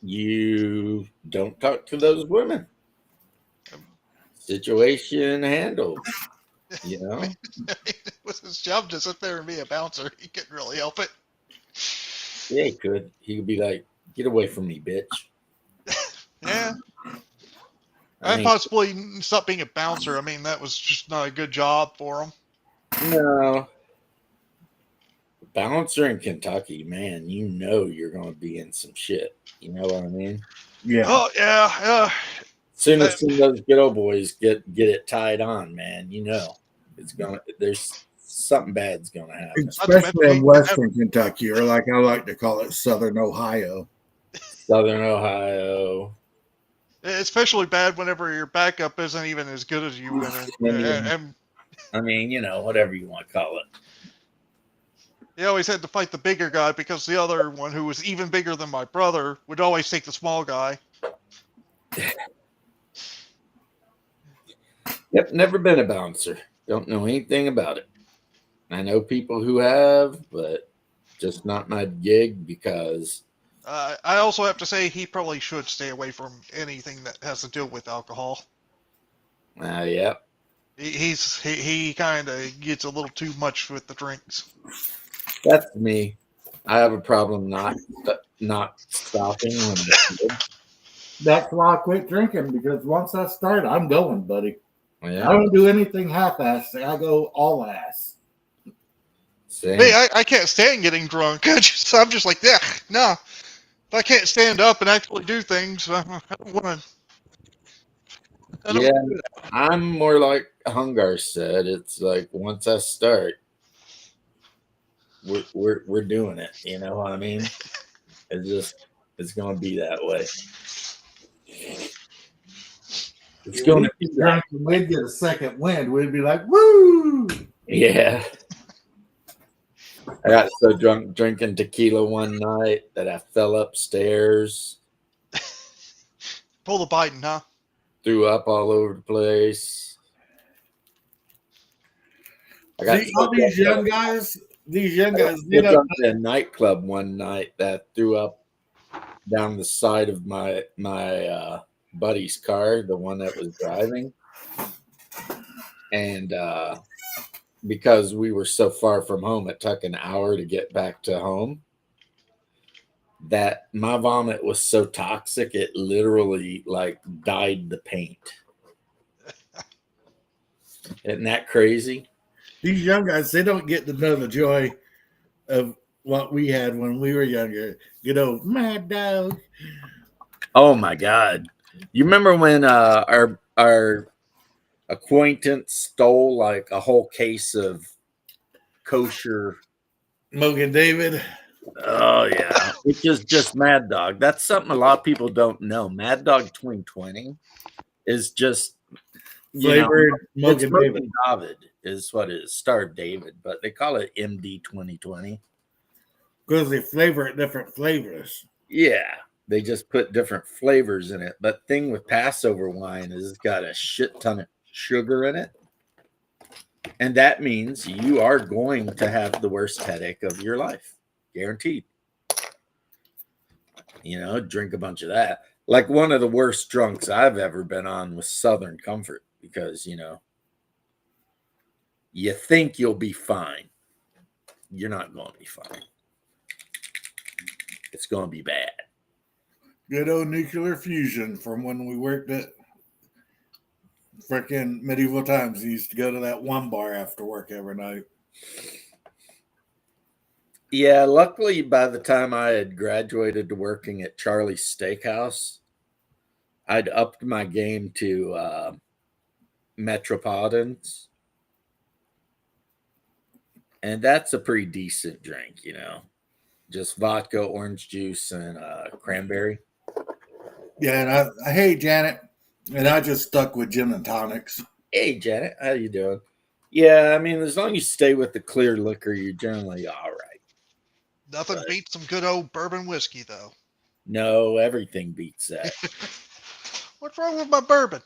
Speaker 1: you don't talk to those women. Situation handled.
Speaker 2: It was his job to sit there and be a bouncer. He couldn't really help it.
Speaker 1: Yeah, he could. He could be like, "Get away from me, bitch."
Speaker 2: Yeah.
Speaker 1: I
Speaker 2: And
Speaker 1: mean,
Speaker 2: possibly stop being a bouncer. I mean, that was just not a good job for him.
Speaker 1: no. Bouncer in Kentucky, man, you're going to be in some shit. You know what I mean?
Speaker 3: Yeah.
Speaker 2: Oh, yeah.
Speaker 1: Soon as some of those good old boys get it tied on, man, there's something bad's going to happen.
Speaker 3: Especially in Western Kentucky, or like I like to call it, Southern Ohio.
Speaker 1: Southern Ohio.
Speaker 2: Especially bad whenever your backup isn't even as good as you.
Speaker 1: I mean, whatever you want to call it.
Speaker 2: He always had to fight the bigger guy because the other one, who was even bigger than my brother, would always take the small guy.
Speaker 1: Yep, never been a bouncer. Don't know anything about it. I know people who have, but just not my gig because...
Speaker 2: I also have to say he probably should stay away from anything that has to deal with alcohol.
Speaker 1: Yeah.
Speaker 2: He kind of gets a little too much with the drinks.
Speaker 1: That's me. I have a problem not stopping when I'm good.
Speaker 3: That's why I quit drinking, because once I start, I'm going, buddy.
Speaker 1: Yeah.
Speaker 3: I don't do anything half-assed. I go all ass.
Speaker 1: Same.
Speaker 2: Hey, I can't stand getting drunk. I'm just like, yeah, no. If I can't stand up and actually do things, I don't want to.
Speaker 1: Yeah, I'm more like Hungar said. It's like once I start, we're doing it. You know what I mean? It's gonna be that way. It's
Speaker 3: We'd
Speaker 1: gonna be
Speaker 3: get
Speaker 1: that.
Speaker 3: drunk and we'd get a second wind. We'd be like, woo!
Speaker 1: Yeah. I got so drunk drinking tequila one night that I fell upstairs,
Speaker 2: Pull the Biden, huh?
Speaker 1: threw up all over the place. I got
Speaker 3: See,
Speaker 1: so
Speaker 3: all these young
Speaker 1: drunk,
Speaker 3: guys,
Speaker 1: so drunk at a nightclub one night that I threw up down the side of my buddy's car, the one that was driving, and because we were so far from home, it took an hour to get back to home. That my vomit was so toxic, it literally like dyed the paint. Isn't that crazy?
Speaker 3: these young guys, they don't get to know the joy of what we had when we were younger. You know, Mad Dog.
Speaker 1: Oh my god! You remember when our acquaintance stole like a whole case of kosher?
Speaker 3: Mogan David.
Speaker 1: Oh yeah, which is just Mad Dog. That's something a lot of people don't know. Mad Dog 2020 is just
Speaker 3: Flavored
Speaker 1: it's
Speaker 3: Mogan David.
Speaker 1: Mogan David is what it is. Star David, but they call it MD 2020.
Speaker 3: Because they flavor it different flavors.
Speaker 1: Yeah, they just put different flavors in it. But thing with Passover wine is it's got a shit ton of sugar in it. And that means you are going to have the worst headache of your life. Guaranteed. Drink a bunch of that. Like one of the worst drunks I've ever been on was Southern Comfort because, you think you'll be fine. You're not going to be fine. It's going to be bad.
Speaker 3: Good old nuclear fusion from when we worked at frickin' medieval times. We used to go to that one bar after work every night.
Speaker 1: Yeah, luckily by the time I had graduated to working at Charlie's Steakhouse, I'd upped my game to Metropolitans. And that's a pretty decent drink, just vodka, orange juice, and cranberry.
Speaker 3: Yeah, and I hate Janet, and I just stuck with gin and tonics.
Speaker 1: Hey, Janet, how you doing? Yeah, I mean, as long as you stay with the clear liquor, you're generally all right.
Speaker 2: Nothing beats some good old bourbon whiskey, though.
Speaker 1: No, everything beats that.
Speaker 2: What's wrong with my bourbon?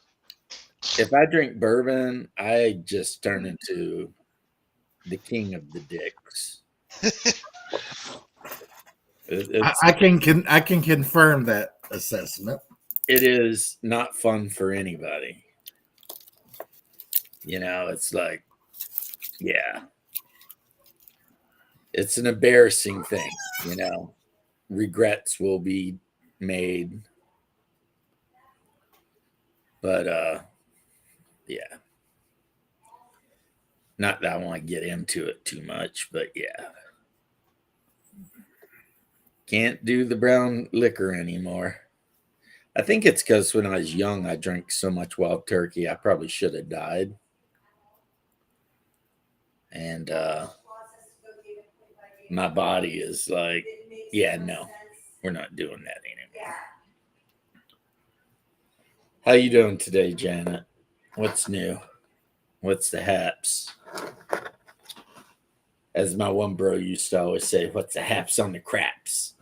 Speaker 1: If I drink bourbon, I just turn into the king of the dicks.
Speaker 3: I can confirm that assessment.
Speaker 1: It is not fun for anybody. It's like, yeah, it's an embarrassing thing. Regrets will be made, but yeah, not that I want to get into it too much, but yeah, can't do the brown liquor anymore. I think it's because when I was young, I drank so much wild turkey, I probably should have died. And my body is like, yeah, no, we're not doing that anymore. How you doing today, Janet? What's new? What's the haps? As my one bro used to always say, what's the haps on the craps?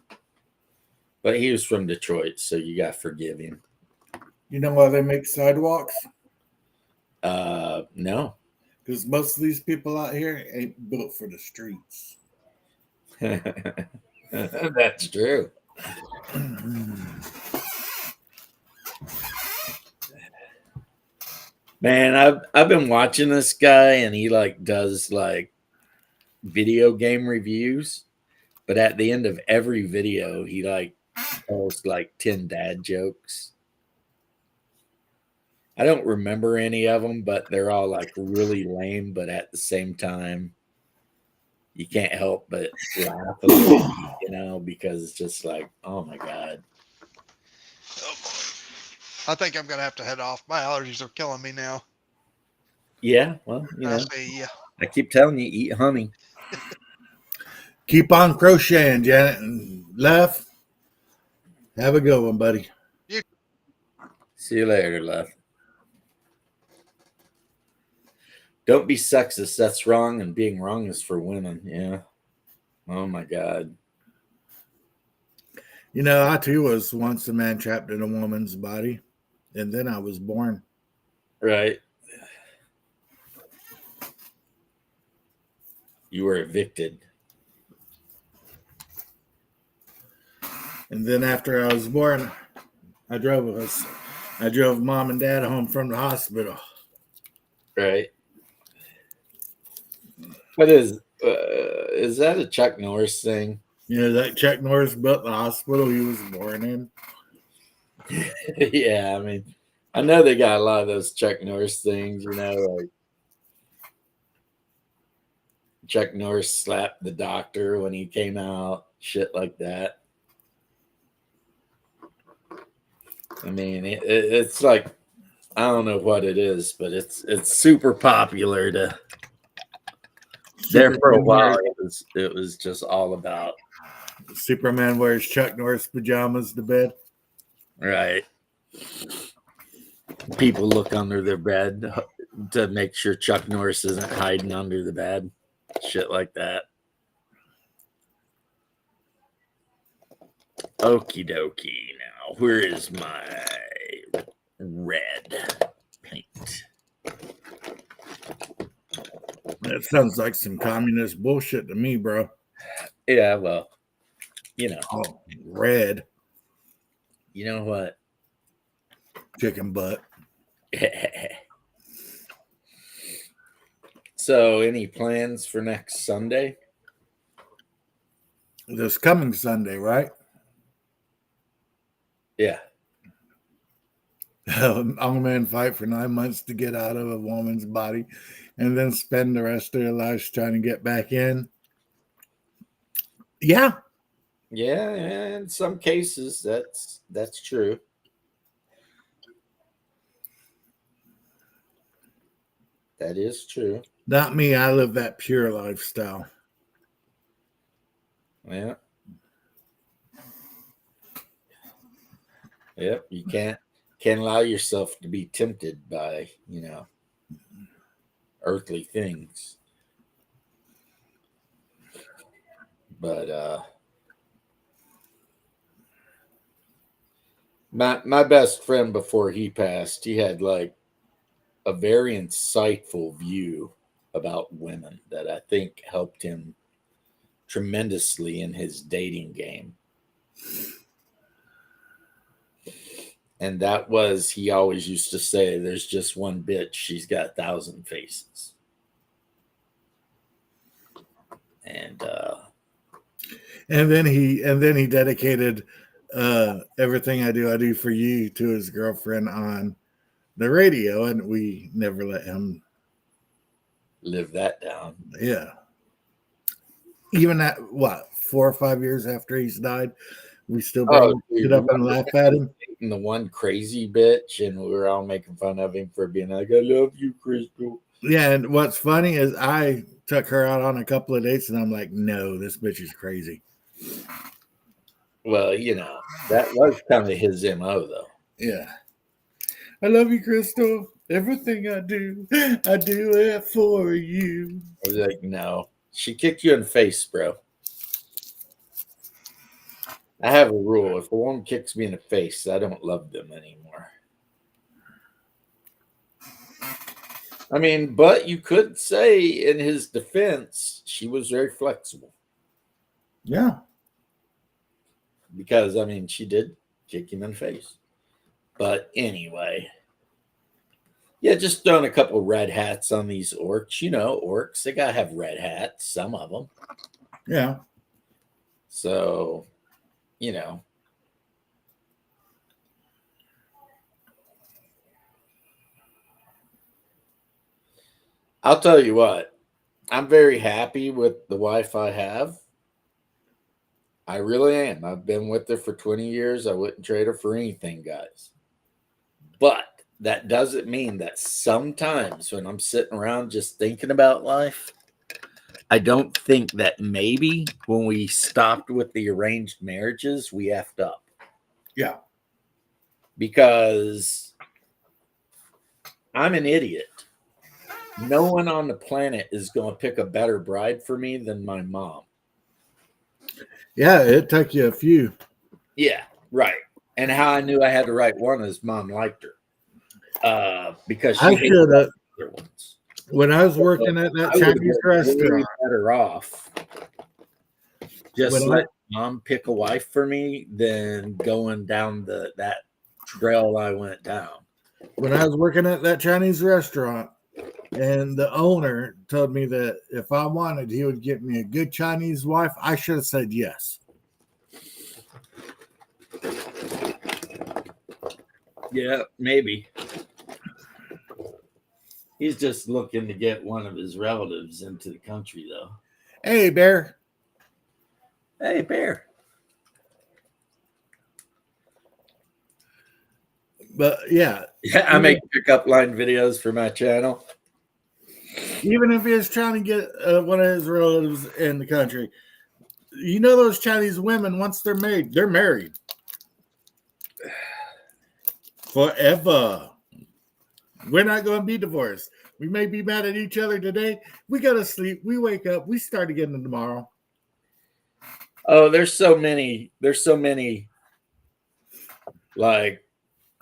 Speaker 1: But he was from Detroit, so you got to forgive him.
Speaker 3: You know why they make sidewalks?
Speaker 1: No.
Speaker 3: Because most of these people out here ain't built for the streets.
Speaker 1: That's true. Man, I've been watching this guy, and he like does like video game reviews, but at the end of every video, he like tells like 10 dad jokes. I don't remember any of them, but they're all like really lame, but at the same time, you can't help but laugh a little, because it's just like, oh my God.
Speaker 2: Oh boy. I think I'm gonna have to head off. My allergies are killing me now.
Speaker 1: Yeah, well,
Speaker 2: I say yeah.
Speaker 1: I keep telling you, eat honey.
Speaker 3: Keep on crocheting, Janet. And Left, have a good one, buddy.
Speaker 1: See you later, love. Don't be sexist. That's wrong, and being wrong is for women. Yeah. Oh my God.
Speaker 3: I too was once a man trapped in a woman's body, and then I was born.
Speaker 1: Right. You were evicted.
Speaker 3: And then after I was born, I drove mom and dad home from the hospital.
Speaker 1: Right. What is that a Chuck Norris thing?
Speaker 3: That Chuck Norris built the hospital he was born in.
Speaker 1: Yeah, I mean, I know they got a lot of those Chuck Norris things, like Chuck Norris slapped the doctor when he came out, shit like that. I mean, it's like, I don't know what it is, but it's super popular to. There for a while, it was just all about
Speaker 3: Superman wears Chuck Norris pajamas to bed.
Speaker 1: right. People look under their bed to make sure Chuck Norris isn't hiding under the bed, shit like that. Okie dokie. Now, where is my red paint?
Speaker 3: That sounds like some communist bullshit to me, bro.
Speaker 1: Yeah, well,
Speaker 3: Oh, red.
Speaker 1: You know what?
Speaker 3: Chicken butt.
Speaker 1: So, any plans for next Sunday?
Speaker 3: This coming Sunday, right?
Speaker 1: Yeah.
Speaker 3: All men fight for 9 months to get out of a woman's body and then spend the rest of their lives trying to get back in. Yeah.
Speaker 1: Yeah, in some cases that's true. That is true.
Speaker 3: Not me. I live that pure lifestyle.
Speaker 1: Yeah. Yep. You can't allow yourself to be tempted by, earthly things. But my best friend before he passed, he had like a very insightful view about women that I think helped him tremendously in his dating game. And that was, he always used to say, there's just one bitch, she's got 1,000 faces. And
Speaker 3: then he dedicated everything I do for you to his girlfriend on the radio, and we never let him
Speaker 1: live that down.
Speaker 3: Yeah. Even at 4 or 5 years after he's died, we still get up and laugh at him.
Speaker 1: The one crazy bitch, and we were all making fun of him for being like, I love you, Crystal.
Speaker 3: Yeah, and what's funny is I took her out on a couple of dates, and I'm like, no, this bitch is crazy.
Speaker 1: Well, that was kind of his MO, though.
Speaker 3: Yeah. I love you, Crystal. Everything I do it for you.
Speaker 1: I was like, no. She kicked you in the face, bro. I have a rule. If a woman kicks me in the face, I don't love them anymore. I mean, but you could say in his defense, she was very flexible.
Speaker 3: Yeah.
Speaker 1: Because, I mean, she did kick him in the face. But anyway. Yeah, just throwing a couple red hats on these orcs. Orcs, they got to have red hats, some of them.
Speaker 3: Yeah.
Speaker 1: So, I'll tell you what. I'm very happy with the wife I have. I really am. I've been with her for 20 years. I wouldn't trade her for anything, guys. But that doesn't mean that sometimes when I'm sitting around just thinking about life, I don't think that maybe when we stopped with the arranged marriages, we effed up.
Speaker 3: Yeah.
Speaker 1: Because I'm an idiot. No one on the planet is going to pick a better bride for me than my mom.
Speaker 3: Yeah, it took you a few.
Speaker 1: Yeah, right. And how I knew I had the right one is mom liked her. Because she
Speaker 3: I
Speaker 1: hated
Speaker 3: should have.
Speaker 1: the other ones.
Speaker 3: When I was working at that
Speaker 1: I would have
Speaker 3: Chinese
Speaker 1: been way
Speaker 3: restaurant,
Speaker 1: better off just
Speaker 3: when
Speaker 1: let mom pick a wife for me than going down that trail I went down.
Speaker 3: when I was working at that Chinese restaurant, and the owner told me that if I wanted, he would get me a good Chinese wife, I should have said yes.
Speaker 1: Yeah, maybe. He's just looking to get one of his relatives into the country, though.
Speaker 3: Hey, Bear.
Speaker 1: Hey, Bear.
Speaker 3: But yeah,
Speaker 1: Yeah, I make pickup line videos for my channel.
Speaker 3: even if he's trying to get one of his relatives in the country, you know those Chinese women, once they're married forever. We're not going to be divorced. We may be mad at each other today. We go to sleep. We wake up. We start again tomorrow.
Speaker 1: Oh, there's so many. There's so many. Like,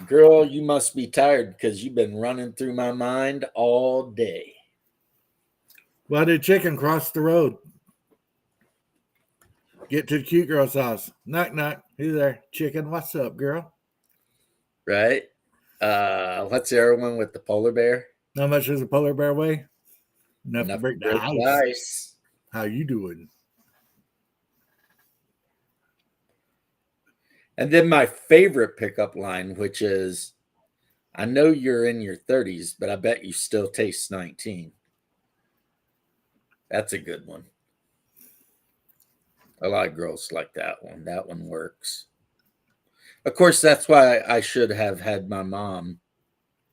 Speaker 1: girl, you must be tired because you've been running through my mind all day.
Speaker 3: Why did chicken cross the road? Get to the cute girl's house. Knock, knock. Who's there? Chicken, what's up, girl?
Speaker 1: Right? What's the other one with the polar bear?
Speaker 3: How much does a polar bear weigh? Enough to break the house.
Speaker 1: Ice.
Speaker 3: How you doing?
Speaker 1: And then my favorite pickup line, which is, I know you're in your 30s, but I bet you still taste 19. That's a good one. A lot of girls like that one. That one works. Of course, that's why I should have had my mom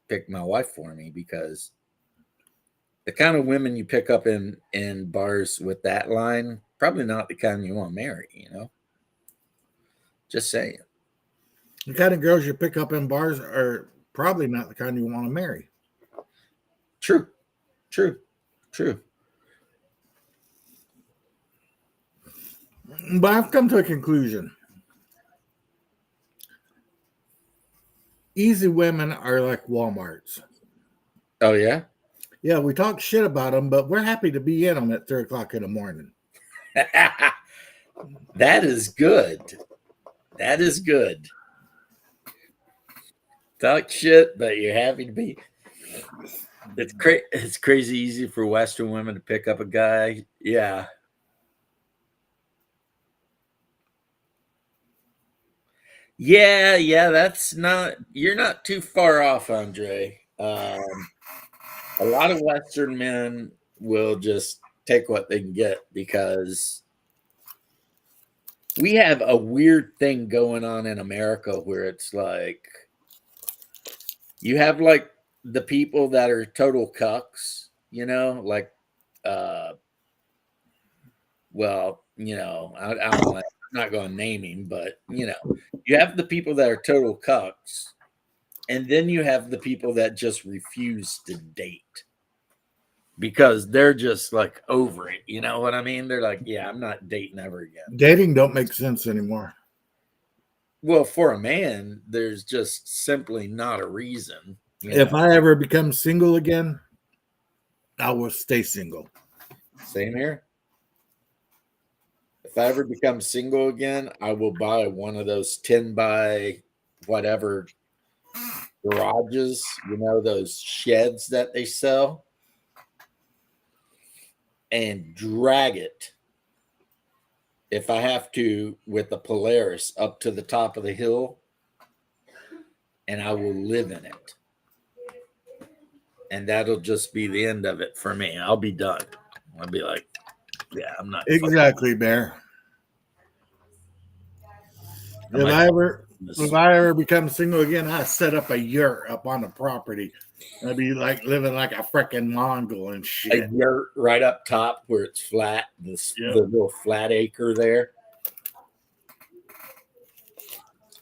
Speaker 1: pick my wife for me, because the kind of women you pick up in bars with that line, probably not the kind you want to marry, you know? Just saying.
Speaker 3: The kind of girls you pick up in bars are probably not the kind you want to marry.
Speaker 1: True. True. True.
Speaker 3: But I've come to a conclusion. Easy women are like Walmarts.
Speaker 1: Oh, yeah?
Speaker 3: Yeah, we talk shit about them, but we're happy to be in them at 3 o'clock in the morning.
Speaker 1: That is good. That is good. Talk shit, but you're happy to be. It's crazy easy for Western women to pick up a guy. Yeah. Yeah, you're not too far off, Andre. A lot of Western men will just take what they can get, because we have a weird thing going on in America where it's like, you have like the people that are total cucks, you know, like, well, you know, I don't like, I'm not going to name him, but you know, you have the people that are total cucks, and then you have the people that just refuse to date because they're just like over it. You know what I mean? They're like, yeah, I'm not dating ever again.
Speaker 3: Dating don't make sense anymore.
Speaker 1: Well, for a man, there's just simply not a reason.
Speaker 3: If I ever become single again, I will stay single.
Speaker 1: Same here. If I ever become single again, I will buy one of those 10 by whatever garages, you know, those sheds that they sell, and drag it, if I have to, with a Polaris up to the top of the hill, and I will live in it. And that'll just be the end of it for me. I'll be done. I'd be like, yeah, I'm not.
Speaker 3: Exactly, Bear.
Speaker 1: I'm
Speaker 3: If
Speaker 1: not
Speaker 3: I ever
Speaker 1: this-
Speaker 3: if I ever become single again, I set up a yurt up on the property. I'd be like living like a freaking Mongol and
Speaker 1: a
Speaker 3: shit.
Speaker 1: yurt right up top where it's flat, the
Speaker 3: Yep.
Speaker 1: little flat acre there.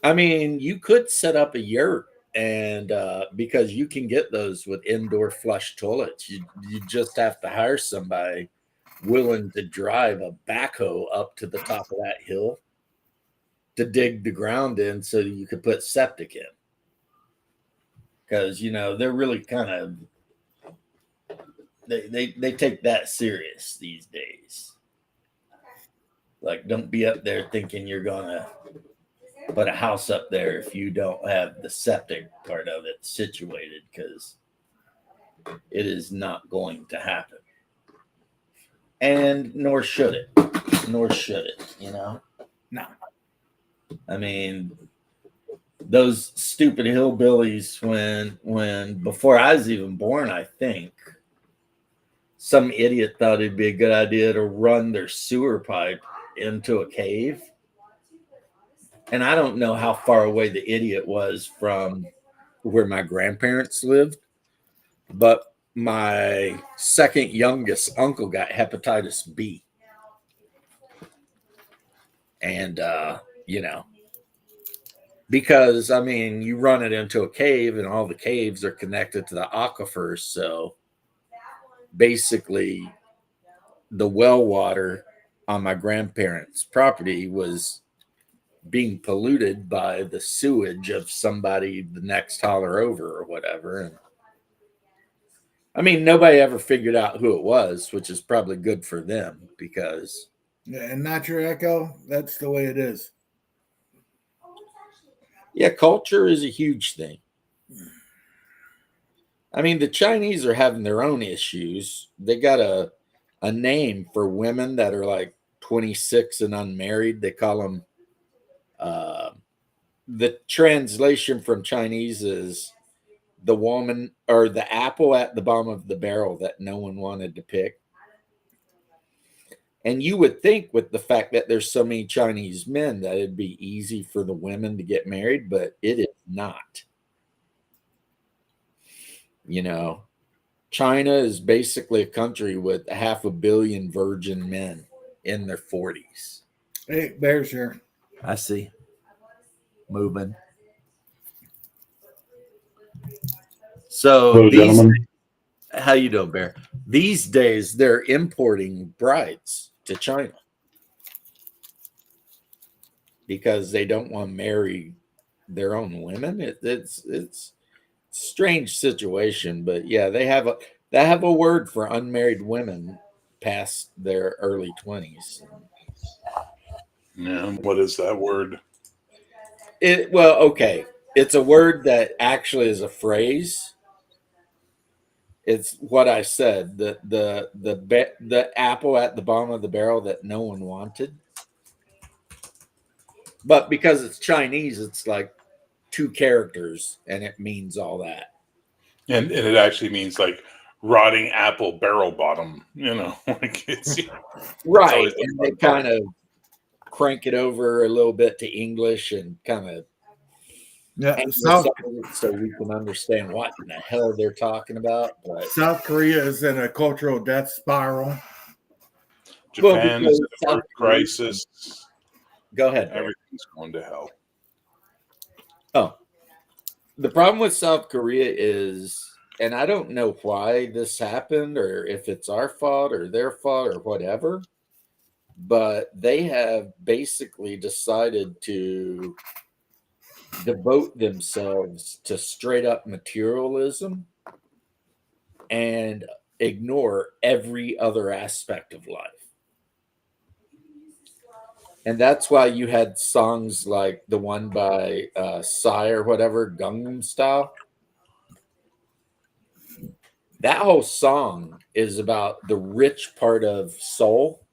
Speaker 1: I mean, you could set up a yurt, and because you can get those with indoor flush toilets, you just have to hire somebody willing to drive a backhoe up to the top of that hill to dig the ground in so you could put septic in. Because they're really kind of they take that serious these days. Like, don't be up there thinking you're gonna put a house up there if you don't have the septic part of it situated, because it is not going to happen. And nor should it. Nor should it,
Speaker 3: No.
Speaker 1: I mean, those stupid hillbillies, when before I was even born, I think some idiot thought it'd be a good idea to run their sewer pipe into a cave. And I don't know how far away the idiot was from where my grandparents lived, but my second youngest uncle got hepatitis B. And, because, I mean, you run it into a cave and all the caves are connected to the aquifers. So basically, the well water on my grandparents' property was being polluted by the sewage of somebody the next holler over or whatever. And I mean, nobody ever figured out who it was, which is probably good for them, because
Speaker 3: And not your echo. That's the way it is.
Speaker 1: yeah, culture is a huge thing. I mean, the Chinese are having their own issues. They got a name for women that are like 26 and unmarried. They call them, the translation from Chinese is the woman, or the apple at the bottom of the barrel that no one wanted to pick. And you would think, with the fact that there's so many Chinese men, that it'd be easy for the women to get married, but it is not. China is basically a country with 500 million virgin men in their 40s.
Speaker 3: Hey, Bear's here.
Speaker 1: I see. Moving. So
Speaker 4: Hello, gentlemen.
Speaker 1: how you doing, Bear? These days, they're importing brides to China because they don't want to marry their own women. It's a strange situation, but yeah, they have a word for unmarried women past their early 20s.
Speaker 4: Yeah, what is that word?
Speaker 1: Okay, it's a word that actually is a phrase. It's what I said, the apple at the bottom of the barrel that no one wanted. But because it's Chinese, it's like 2 characters, and it means all that.
Speaker 4: And it actually means like rotting apple barrel bottom, like it's
Speaker 1: Right.
Speaker 4: always
Speaker 1: And they kind of crank it over a little bit to English and kind of
Speaker 3: South
Speaker 1: so we can understand what in the hell they're talking about. But
Speaker 3: South Korea is in a cultural death spiral.
Speaker 4: Japan is in a
Speaker 1: South
Speaker 4: birth crisis.
Speaker 1: Go ahead, Bear.
Speaker 4: Everything's going to hell.
Speaker 1: Oh, the problem with South Korea is, and I don't know why this happened, or if it's our fault or their fault or whatever, but they have basically decided to devote themselves to straight up materialism and ignore every other aspect of life. And that's why you had songs like the one by Psy or whatever, Gangnam Style. That whole song is about the rich part of Seoul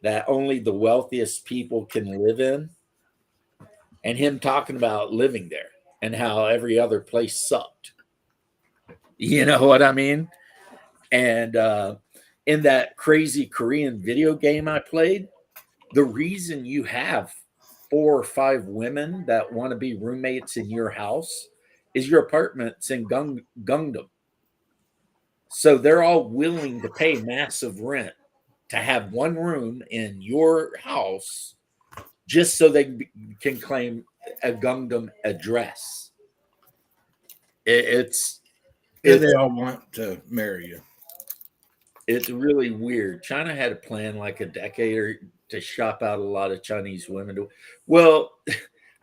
Speaker 1: that only the wealthiest people can live in, and him talking about living there and how every other place sucked. You know what I mean? And in that crazy Korean video game I played, the reason you have 4 or 5 women that want to be roommates in your house is your apartment's in Gungdam. So they're all willing to pay massive rent to have one room in your house just so they can claim a Gungdam address. It's
Speaker 3: they all want to marry you.
Speaker 1: It's really weird. China had a plan like a decade or to shop out a lot of Chinese women. Well,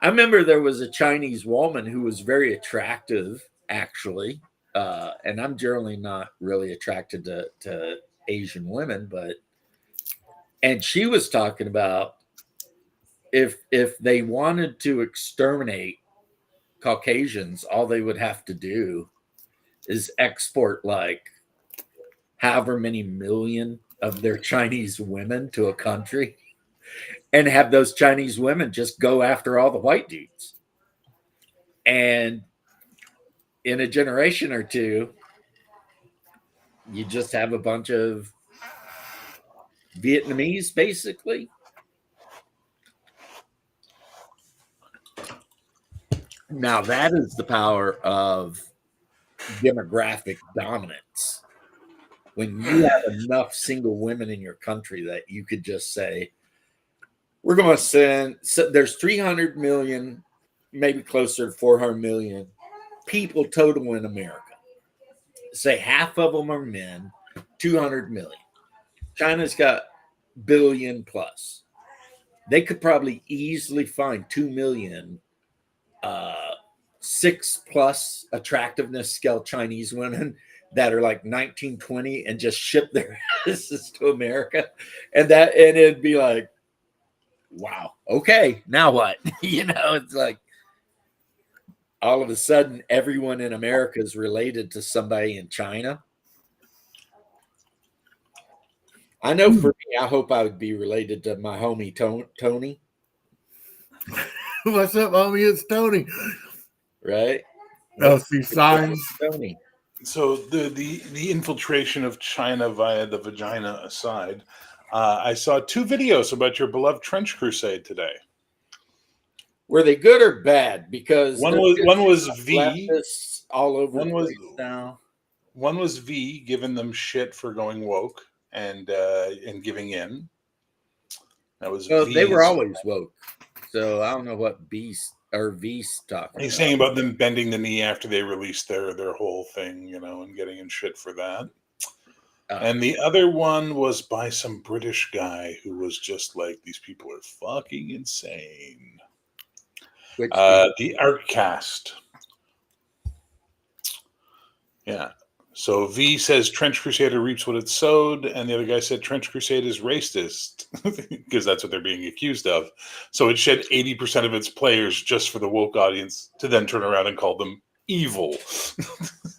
Speaker 1: I remember there was a Chinese woman who was very attractive, actually. And I'm generally not really attracted to Asian women, and she was talking about if they wanted to exterminate Caucasians, all they would have to do is export like however many million of their Chinese women to a country and have those Chinese women just go after all the white dudes. And in a generation or two, you just have a bunch of Vietnamese, basically. Now, that is the power of demographic dominance. When you have enough single women in your country that you could just say, we're going to send, so there's 300 million, maybe closer to 400 million people total in America. Say half of them are men, 200 million. China's got billion plus. They could probably easily find 2 million 6+ attractiveness scale Chinese women that are like 19, 20 and just ship their asses to America. And it'd be like, wow, okay, now what? It's like all of a sudden everyone in America is related to somebody in China. I know for me, I hope I would be related to my homie Tony.
Speaker 3: What's up, homie? It's Tony.
Speaker 1: Right?
Speaker 3: Oh, see signs.
Speaker 1: Tony.
Speaker 4: So the infiltration of China via the vagina aside, I saw 2 videos about your beloved trench crusade today.
Speaker 1: Were they good or bad? Because
Speaker 4: one was V
Speaker 1: all over
Speaker 4: one
Speaker 1: the
Speaker 4: was
Speaker 1: place now.
Speaker 4: One was V giving them shit for going woke and giving in. That was
Speaker 1: Well,
Speaker 4: V's.
Speaker 1: they were always woke. So I don't know what V's talking
Speaker 4: He's
Speaker 1: about.
Speaker 4: saying about them bending the knee after they released their whole thing, and getting in shit for that. And the other one was by some British guy who was just like, these people are fucking insane. The Artcast. Yeah. So V says Trench Crusader reaps what it sowed, and the other guy said Trench Crusade is racist because that's what they're being accused of. So it shed 80% of its players just for the woke audience to then turn around and call them evil.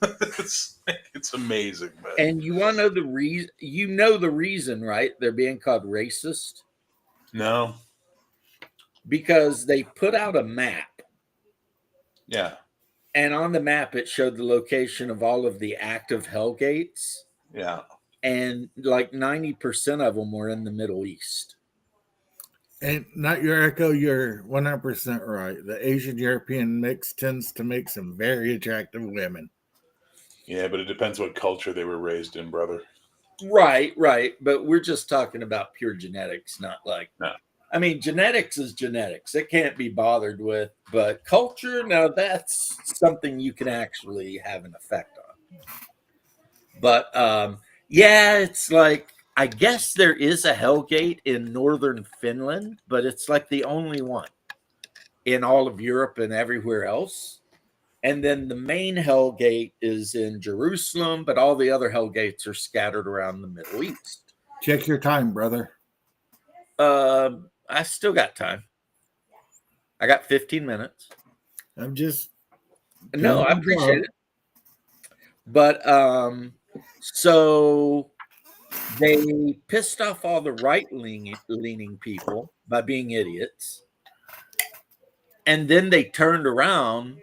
Speaker 4: It's amazing, man.
Speaker 1: And you want to know the reason? The reason, right? They're being called racist.
Speaker 4: No.
Speaker 1: Because they put out a map.
Speaker 4: Yeah.
Speaker 1: And on the map, it showed the location of all of the active hellgates.
Speaker 4: Yeah.
Speaker 1: And like 90% of them were in the Middle East.
Speaker 3: And not your echo, you're 100% right. The Asian European mix tends to make some very attractive women.
Speaker 4: Yeah, but it depends what culture they were raised in, brother.
Speaker 1: Right. But we're just talking about pure genetics, not like.
Speaker 4: No.
Speaker 1: I mean, genetics is genetics. It can't be bothered with. But culture, now that's something you can actually have an effect on. But yeah, it's like, I guess there is a Hellgate in northern Finland, but it's like the only one in all of Europe and everywhere else. And then the main Hellgate is in Jerusalem, but all the other Hellgates are scattered around the Middle East.
Speaker 3: Check your time, brother.
Speaker 1: I still got time. I got 15 minutes.
Speaker 3: I'm just...
Speaker 1: No, I appreciate it. But so they pissed off all the right-leaning people by being idiots. And then they turned around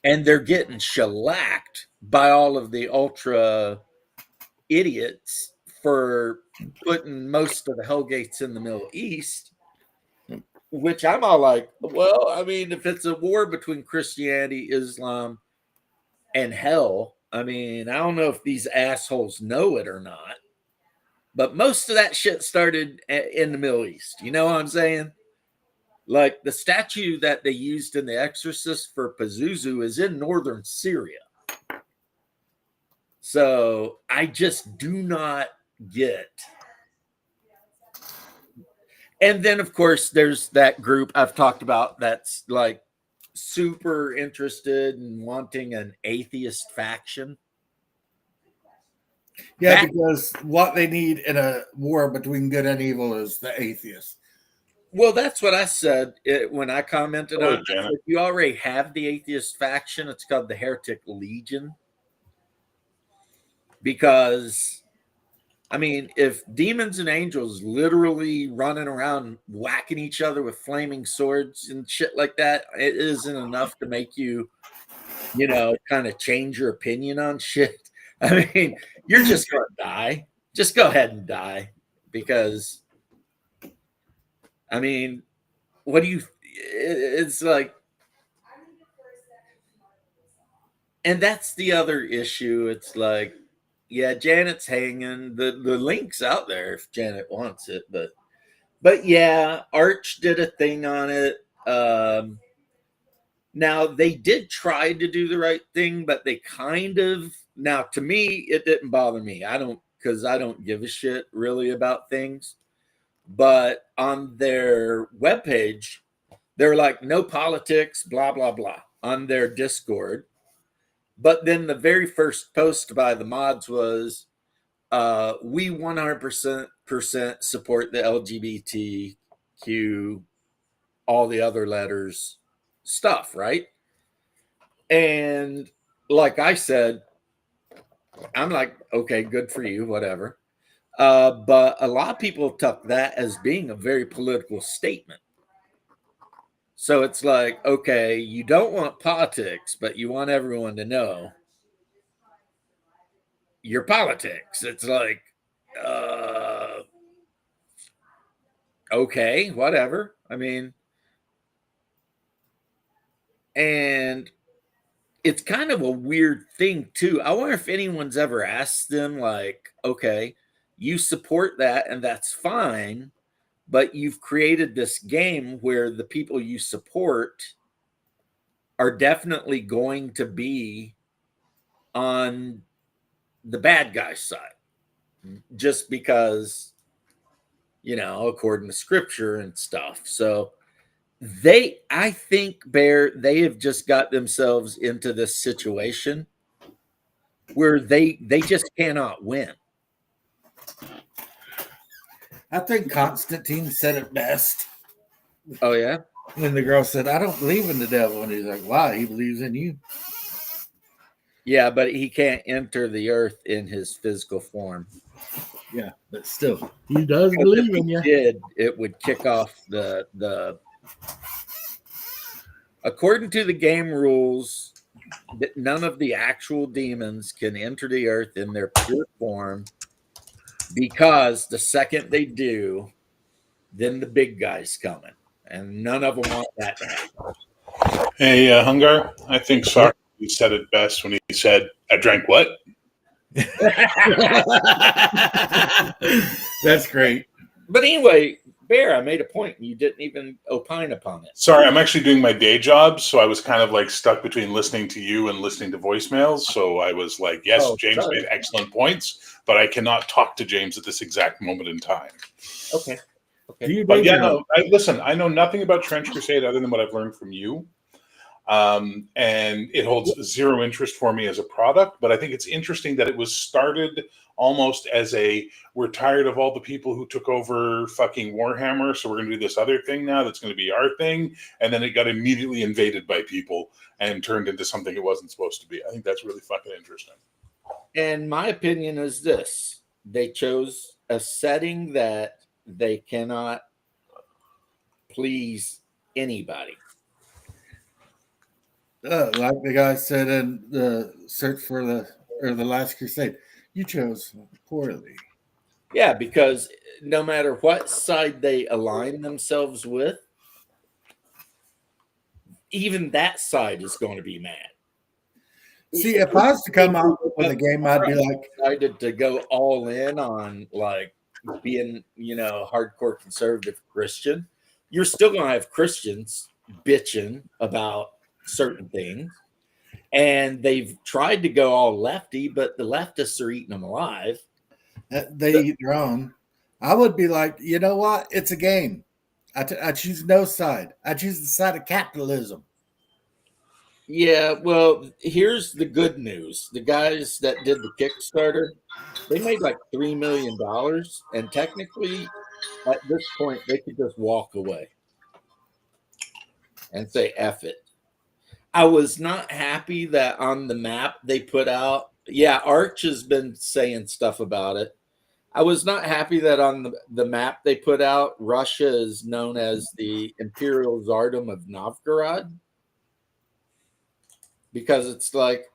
Speaker 1: and they're getting shellacked by all of the ultra idiots for putting most of the Hellgates in the Middle East, which I'm all like, well, I mean, if it's a war between Christianity, Islam, and hell, I mean, I don't know if these assholes know it or not, but most of that shit started in the Middle East. You know what I'm saying? Like the statue that they used in The Exorcist for Pazuzu is in northern Syria. So I just do not get. And then, of course, there's that group I've talked about that's like super interested in wanting an atheist faction.
Speaker 3: Yeah, because what they need in a war between good and evil is the atheists.
Speaker 1: Well, that's what I said when I commented on it.
Speaker 4: Janet.
Speaker 1: You already have the atheist faction. It's called the Heretic Legion. Because, I mean, if demons and angels literally running around whacking each other with flaming swords and shit like that, it isn't enough to make you, you know, kind of change your opinion on shit. I mean, you're just going to die. Just go ahead and die. Because, I mean, what do you, it's like, and that's the other issue. It's like, yeah, Janet's hanging. The link's out there if Janet wants it, but yeah, Arch did a thing on it. Now they did try to do the right thing, but they kind of, now to me it didn't bother me. I don't give a shit really about things. But on their webpage, they're like no politics, blah blah blah on their Discord. But then the very first post by the mods was, we 100% support the LGBTQ, all the other letters stuff, right? And like I said, I'm like, okay, good for you, whatever. But a lot of people took that as being a very political statement. So it's like, okay, you don't want politics, but you want everyone to know your politics. It's like, okay, whatever. I mean, and it's kind of a weird thing too. I wonder if anyone's ever asked them, like, okay, you support that and that's fine, but you've created this game where the people you support are definitely going to be on the bad guy's side just because, you know, according to scripture and stuff. So I think, Bear, they have just got themselves into this situation where they just cannot win.
Speaker 3: I think Constantine said it best.
Speaker 1: Oh yeah.
Speaker 3: When the girl said, "I don't believe in the devil," and he's like, "Why? He believes in you."
Speaker 1: Yeah, but he can't enter the earth in his physical form.
Speaker 3: Yeah, but still, he does believe in you.
Speaker 1: It would kick off the. According to the game rules, none of the actual demons can enter the earth in their pure form, because the second they do, then the big guy's coming, and none of them want that to happen.
Speaker 4: Hey, Hungar, I think Socrates said it best when he said, "I drank what?"
Speaker 3: That's great.
Speaker 1: But anyway, Bear, I made a point and you didn't even opine upon it.
Speaker 4: Sorry, I'm actually doing my day job, so I was kind of like stuck between listening to you and listening to voicemails. So I was like, yes, James made excellent points, but I cannot talk to James at this exact moment in time.
Speaker 1: Okay.
Speaker 4: But yeah, no, listen, I know nothing about Trench Crusade other than what I've learned from you. And it holds zero interest for me as a product, but I think it's interesting that it was started almost as we're tired of all the people who took over fucking Warhammer, so we're going to do this other thing now that's going to be our thing, and then it got immediately invaded by people and turned into something it wasn't supposed to be. I think that's really fucking interesting.
Speaker 1: And my opinion is this: they chose a setting that they cannot please anybody.
Speaker 3: Like the guy said in the search for the Last Crusade, you chose poorly.
Speaker 1: Yeah, because no matter what side they align themselves with, even that side is going to be mad.
Speaker 3: See, if I was to come out with a game, I'd be like,
Speaker 1: decided to go all in on like being, hardcore conservative Christian, you're still going to have Christians bitching about certain things. And they've tried to go all lefty, but the leftists are eating them alive.
Speaker 3: they eat their own. I would be like, you know what? It's a game. I choose no side. I choose the side of capitalism.
Speaker 1: Yeah, well, here's the good news. The guys that did the Kickstarter, they made like $3 million. And technically, at this point, they could just walk away and say, F it. I was not happy that on the map they put out, yeah, Arch has been saying stuff about it. I was not happy that on the map they put out, Russia is known as the Imperial Tsardom of Novgorod. Because it's like,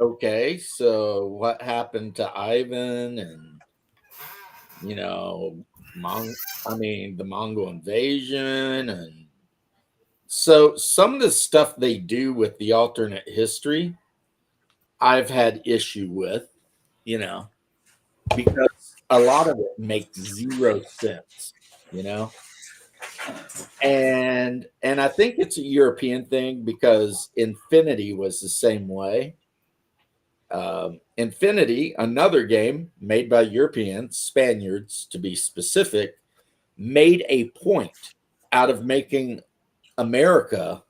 Speaker 1: okay, so what happened to Ivan and, the Mongol invasion? And so some of the stuff they do with the alternate history, I've had issue with, because a lot of it makes zero sense, and I think it's a European thing because Infinity was the same way. Infinity, another game made by Europeans, Spaniards to be specific, made a point out of making America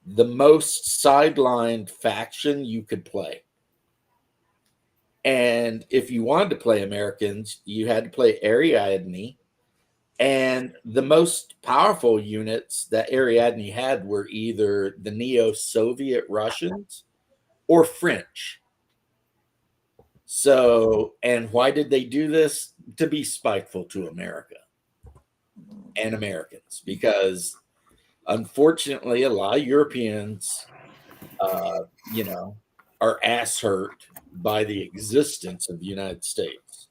Speaker 1: the most sidelined faction you could play. And if you wanted to play Americans, you had to play Ariadne. And the most powerful units that Ariadne had were either the neo-Soviet Russians or French. So, and why did they do this? To be spiteful to America and Americans, because unfortunately, a lot of Europeans, are ass hurt by the existence of the United States.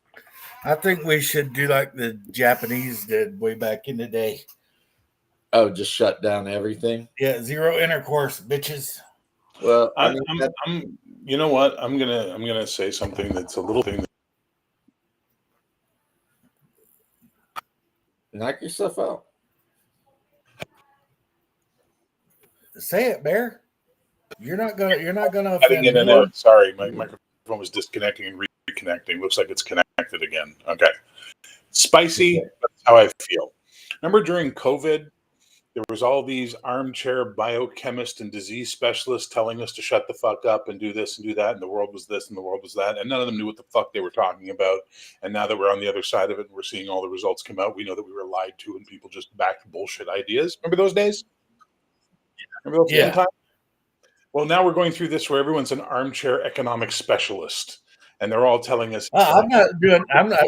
Speaker 3: I think we should do like the Japanese did way back in the day.
Speaker 1: Oh, just shut down everything.
Speaker 3: Yeah, zero intercourse, bitches.
Speaker 1: Well,
Speaker 4: I'm you know what? I'm gonna say something that's a little thing.
Speaker 1: Knock yourself out.
Speaker 3: Say it, Bear. You're not gonna
Speaker 4: Cutting
Speaker 3: offend
Speaker 4: in and
Speaker 3: me.
Speaker 4: out. Sorry, my microphone was disconnecting and reconnecting. Looks like it's connected again. Okay. Spicy, that's how I feel. Remember during COVID, there was all these armchair biochemists and disease specialists telling us to shut the fuck up and do this and do that, and the world was this and the world was that, and none of them knew what the fuck they were talking about. And now that we're on the other side of it and we're seeing all the results come out, we know that we were lied to and people just backed bullshit ideas. Remember those days? Remember those fun times? Well, now we're going through this where everyone's an armchair economic specialist, and they're all telling us.
Speaker 3: I'm not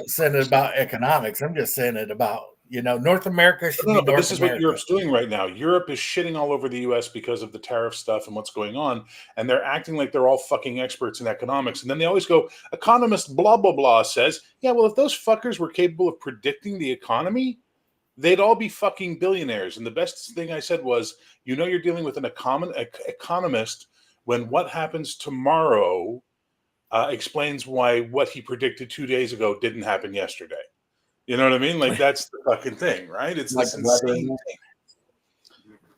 Speaker 3: saying it about economics. I'm just saying it about North America should be
Speaker 4: but
Speaker 3: North
Speaker 4: this is
Speaker 3: America.
Speaker 4: what Europe's doing right now. Europe is shitting all over the U.S. because of the tariff stuff and what's going on, and they're acting like they're all fucking experts in economics. And then they always go, economist blah blah blah says, yeah, well, if those fuckers were capable of predicting the economy, they'd all be fucking billionaires. And the best thing I said was, you're dealing with an economist when what happens tomorrow explains why what he predicted 2 days ago didn't happen yesterday. You know what I mean? Like, that's the fucking thing, right? It's like this insane thing.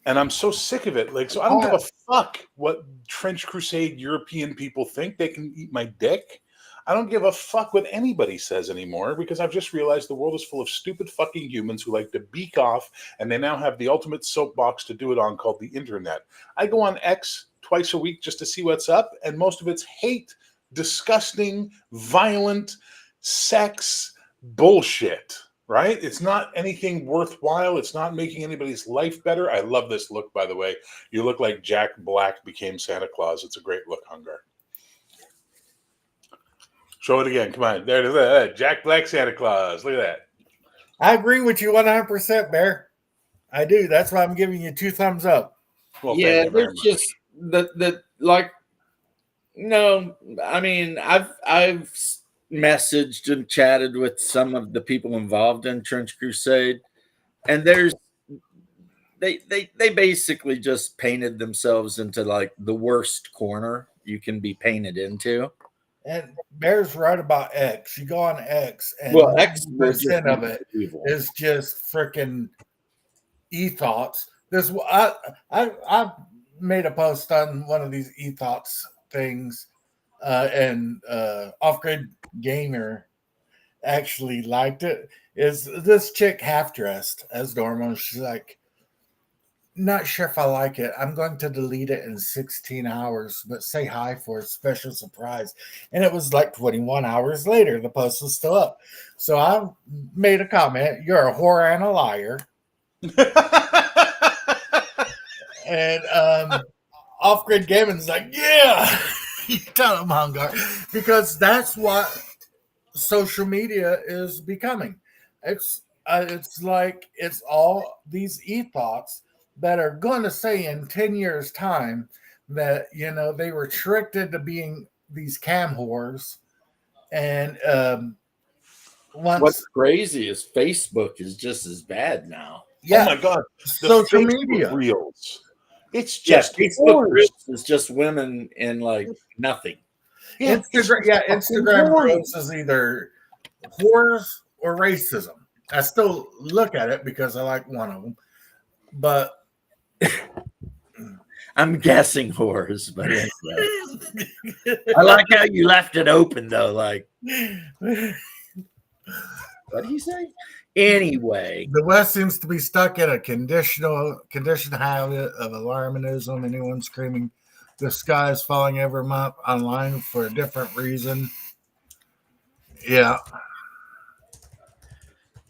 Speaker 4: And I'm so sick of it. Like, so I don't give a fuck what Trench Crusade European people think. They can eat my dick. I don't give a fuck what anybody says anymore, because I've just realized the world is full of stupid fucking humans who like to beak off, and they now have the ultimate soapbox to do it on, called the internet. I go on X twice a week just to see what's up, and most of it's hate, disgusting, violent, sex, bullshit, right? It's not anything worthwhile. It's not making anybody's life better. I love this look, by the way. You look like Jack Black became Santa Claus. It's a great look, Hungar. Show it again. Come on. There it is. Jack Black Santa Claus. Look at that.
Speaker 3: I agree with you 100%, Bear. I do. That's why I'm giving you 2 thumbs up.
Speaker 1: Well, yeah, there's just the like No, I mean, I've messaged and chatted with some of the people involved in Trench Crusade, and they basically just painted themselves into like the worst corner you can be painted into.
Speaker 3: And Bear's right about X. You go on X, and
Speaker 1: Well, X will just
Speaker 3: 90% of it
Speaker 1: evil.
Speaker 3: is just freaking e-thoughts. I've made a post on one of these e-thoughts things, and Off-Grid Gamer actually liked it. Is this chick half dressed as normal? She's like, not sure if I like it. I'm going to delete it in 16 hours, but say hi for a special surprise. And it was like 21 hours later. The post was still up. So I made a comment. You're a whore and a liar. And Off-Grid Gaming's like, yeah. You tell him, Hungar. Because that's what social media is becoming. It's like it's all these e-thoughts that are going to say in 10 years time that they were tricked into being these cam whores, and
Speaker 1: What's crazy is Facebook is just as bad now.
Speaker 3: Yeah,
Speaker 4: oh my god, the
Speaker 3: social
Speaker 4: Facebook
Speaker 3: media
Speaker 4: reels. It's just
Speaker 1: Facebook Reels is just women in like nothing.
Speaker 3: Yeah, Instagram Reels is either whores or racism. I still look at it because I like one of them, but
Speaker 1: I'm guessing whores, but anyway. I like how you left it open though. Like, what did he say? Anyway,
Speaker 3: the West seems to be stuck in a conditioned habit of alarmism. Anyone screaming, "The sky is falling" every month online for a different reason. Yeah.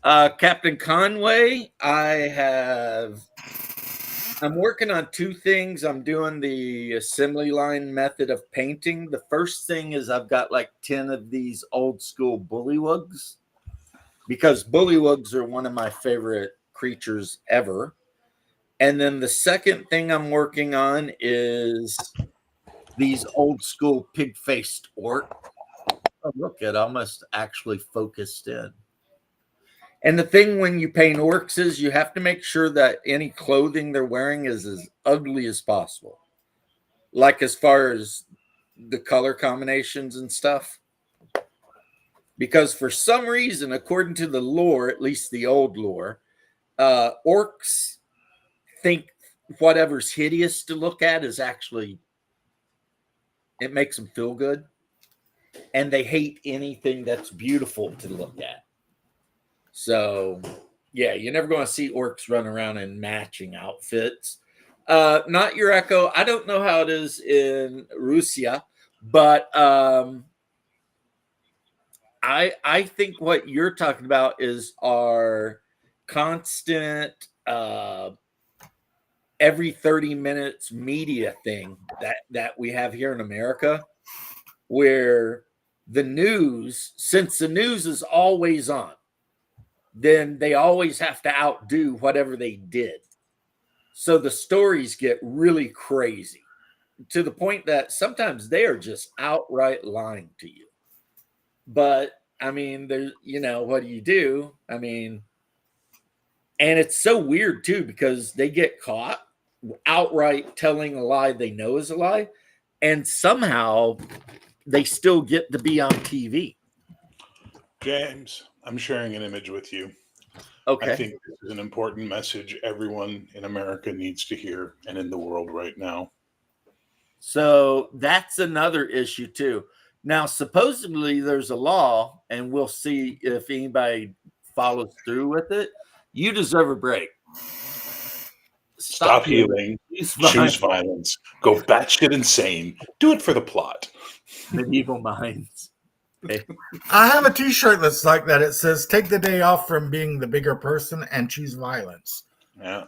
Speaker 1: Captain Conway, I'm working on two things. I'm doing the assembly line method of painting. The first thing is I've got like 10 of these old school bullywugs, because bullywugs are one of my favorite creatures ever. And then the second thing I'm working on is these old school pig-faced orc. Oh, look, it almost actually focused in. And the thing when you paint orcs is you have to make sure that any clothing they're wearing is as ugly as possible. Like as far as the color combinations and stuff. Because for some reason, according to the lore, at least the old lore, orcs think whatever's hideous to look at is actually, it makes them feel good. And they hate anything that's beautiful to look at. So, yeah, you're never going to see orcs run around in matching outfits. Not your Echo. I don't know how it is in Russia, but I think what you're talking about is our constant every 30 minutes media thing that we have here in America, where the news, since the news is always on, then they always have to outdo whatever they did. So the stories get really crazy to the point that sometimes they are just outright lying to you. But I mean, there's, what do you do? I mean, and it's so weird too, because they get caught outright telling a lie they know is a lie, and somehow they still get to be on TV.
Speaker 4: James, I'm sharing an image with you.
Speaker 1: Okay.
Speaker 4: I think this is an important message everyone in America needs to hear and in the world right now.
Speaker 1: So that's another issue too. Now, supposedly there's a law, and we'll see if anybody follows through with it. You deserve a break.
Speaker 4: Stop healing. Choose violence. Go batshit insane. Do it for the plot.
Speaker 1: Medieval minds. Okay.
Speaker 3: I have a t-shirt that's like that. It says, "Take the day off from being the bigger person and choose violence."
Speaker 4: Yeah.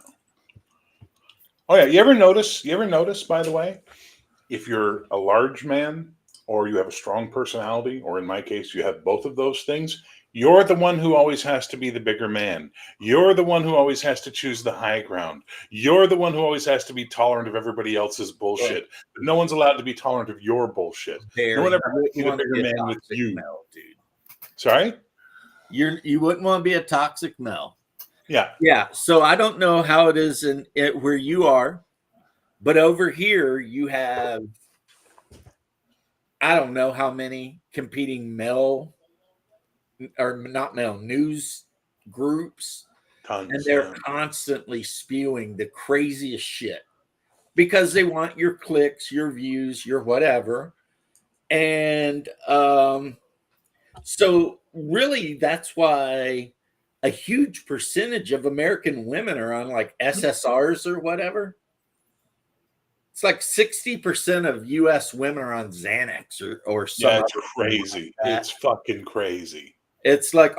Speaker 4: Oh yeah. You ever notice, by the way, if you're a large man or you have a strong personality, or in my case, you have both of those things, You're the one who always has to be the bigger man. You're the one who always has to choose the high ground. You're the one who always has to be tolerant of everybody else's bullshit. But no one's allowed to be tolerant of your bullshit.
Speaker 1: Barry,
Speaker 4: No one ever
Speaker 1: you
Speaker 4: has to
Speaker 1: wouldn't
Speaker 4: be the
Speaker 1: want to
Speaker 4: bigger
Speaker 1: be a
Speaker 4: man with
Speaker 1: toxic
Speaker 4: you.
Speaker 1: Mel, dude.
Speaker 4: Sorry?
Speaker 1: You wouldn't want to be a toxic Mel.
Speaker 4: Yeah.
Speaker 1: Yeah. So I don't know how it is where you are, but over here you have, I don't know how many competing male or not male news groups,
Speaker 4: Tons.
Speaker 1: and they're constantly spewing the craziest shit because they want your clicks, your views, your whatever. And so really that's why a huge percentage of American women are on like SSRs or whatever. It's like 60% of US women are on Xanax or some.
Speaker 4: Yeah, it's crazy.
Speaker 1: Like
Speaker 4: it's fucking crazy.
Speaker 1: It's like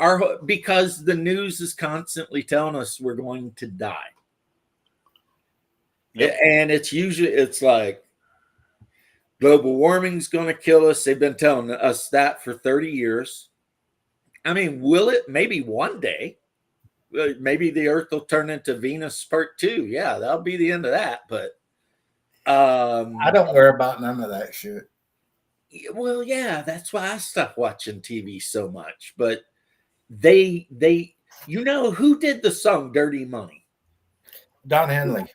Speaker 1: because the news is constantly telling us we're going to die. Yep. And it's like global warming's going to kill us. They've been telling us that for 30 years. I mean, will it? Maybe one day. Maybe the Earth will turn into Venus Part 2. Yeah, that'll be the end of that. But
Speaker 3: I don't worry about none of that shit.
Speaker 1: Well, yeah, that's why I stopped watching TV so much. But they who did the song Dirty Money?
Speaker 3: Don Henley.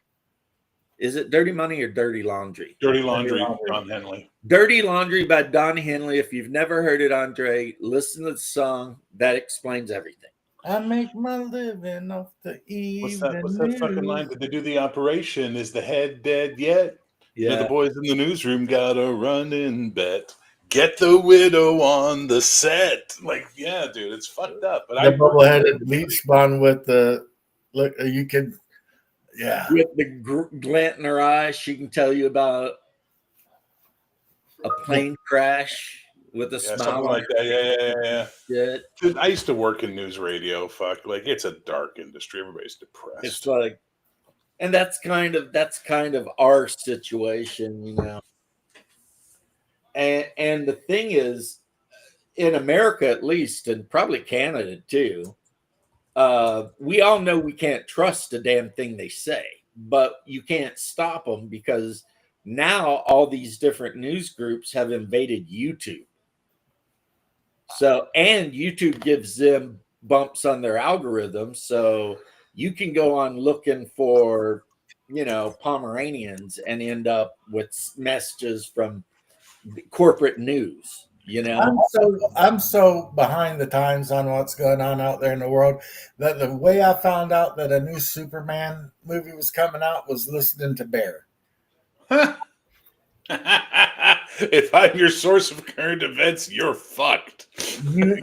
Speaker 1: Is it Dirty Money or Dirty Laundry?
Speaker 4: Dirty Laundry, Don Henley.
Speaker 1: Dirty Laundry by Don Henley. If you've never heard it, Andre, listen to the song. That explains everything.
Speaker 3: I make my living off the evening.
Speaker 4: What's that fucking line? Did they do the operation? Is the head dead yet?
Speaker 1: Yeah.
Speaker 4: The boys in the newsroom got a running bet. Get the widow on the set. Like, yeah, dude, it's fucked up. But
Speaker 3: the bubble-headed leech spawn with the look. You can, yeah,
Speaker 1: with the glint in her eye, she can tell you about a plane crash with a smile
Speaker 4: like that.
Speaker 1: Yeah.
Speaker 4: Dude, I used to work in news radio. Fuck, like it's a dark industry. Everybody's depressed.
Speaker 1: It's like, and that's kind of our situation, you know. And the thing is, in America at least, and probably Canada too, we all know we can't trust a damn thing they say, but you can't stop them because now all these different news groups have invaded YouTube. So, and YouTube gives them bumps on their algorithm, so you can go on looking for, Pomeranians and end up with messages from corporate news.
Speaker 3: I'm so behind the times on what's going on out there in the world that the way I found out that a new Superman movie was coming out was listening to Bear.
Speaker 4: If I'm your source of current events, you're fucked.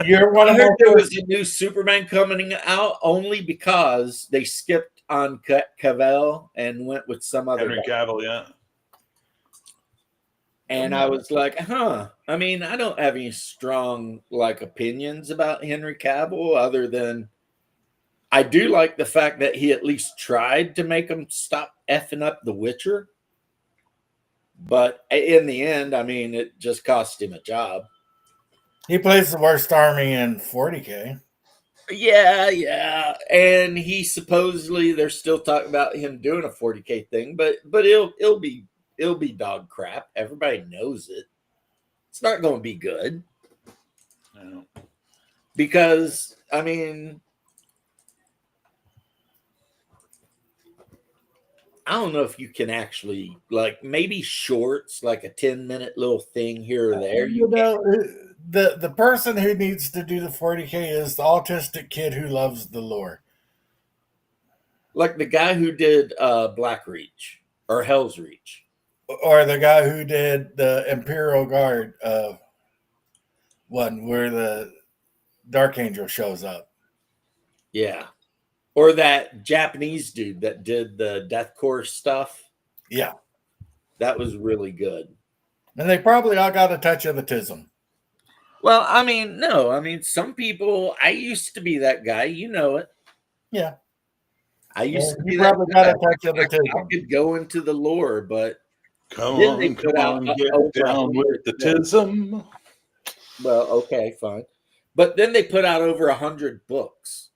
Speaker 3: You're one of
Speaker 1: I heard there was a new Superman coming out only because they skipped on Cavill and went with some other
Speaker 4: Henry Cavill, yeah.
Speaker 1: And I was like, I mean, I don't have any strong opinions about Henry Cavill other than I do like the fact that he at least tried to make him stop effing up The Witcher. But in the end, I mean, it just cost him a job.
Speaker 3: He plays the worst army in 40K.
Speaker 1: Yeah. And he supposedly, they're still talking about him doing a 40K thing, but it'll be dog crap. Everybody knows it. It's not going to be good.
Speaker 4: No.
Speaker 1: Because, I mean, I don't know if you can actually, maybe shorts, like a 10-minute little thing here or there.
Speaker 3: The person who needs to do the 40K is the autistic kid who loves the lore.
Speaker 1: Like the guy who did Black Reach or Hell's Reach.
Speaker 3: Or the guy who did the Imperial Guard one where the Dark Angel shows up.
Speaker 1: Yeah. Or that Japanese dude that did the deathcore stuff.
Speaker 3: Yeah.
Speaker 1: That was really good.
Speaker 3: And they probably all got a touch of autism.
Speaker 1: Well, I mean, no. I mean, some people, I used to be that guy. You know it.
Speaker 3: Yeah.
Speaker 1: I used to be
Speaker 3: that guy.
Speaker 1: I could go into the lore, but
Speaker 4: Come on, get down with the tism.
Speaker 1: Well, okay, fine. But then they put out over 100 books.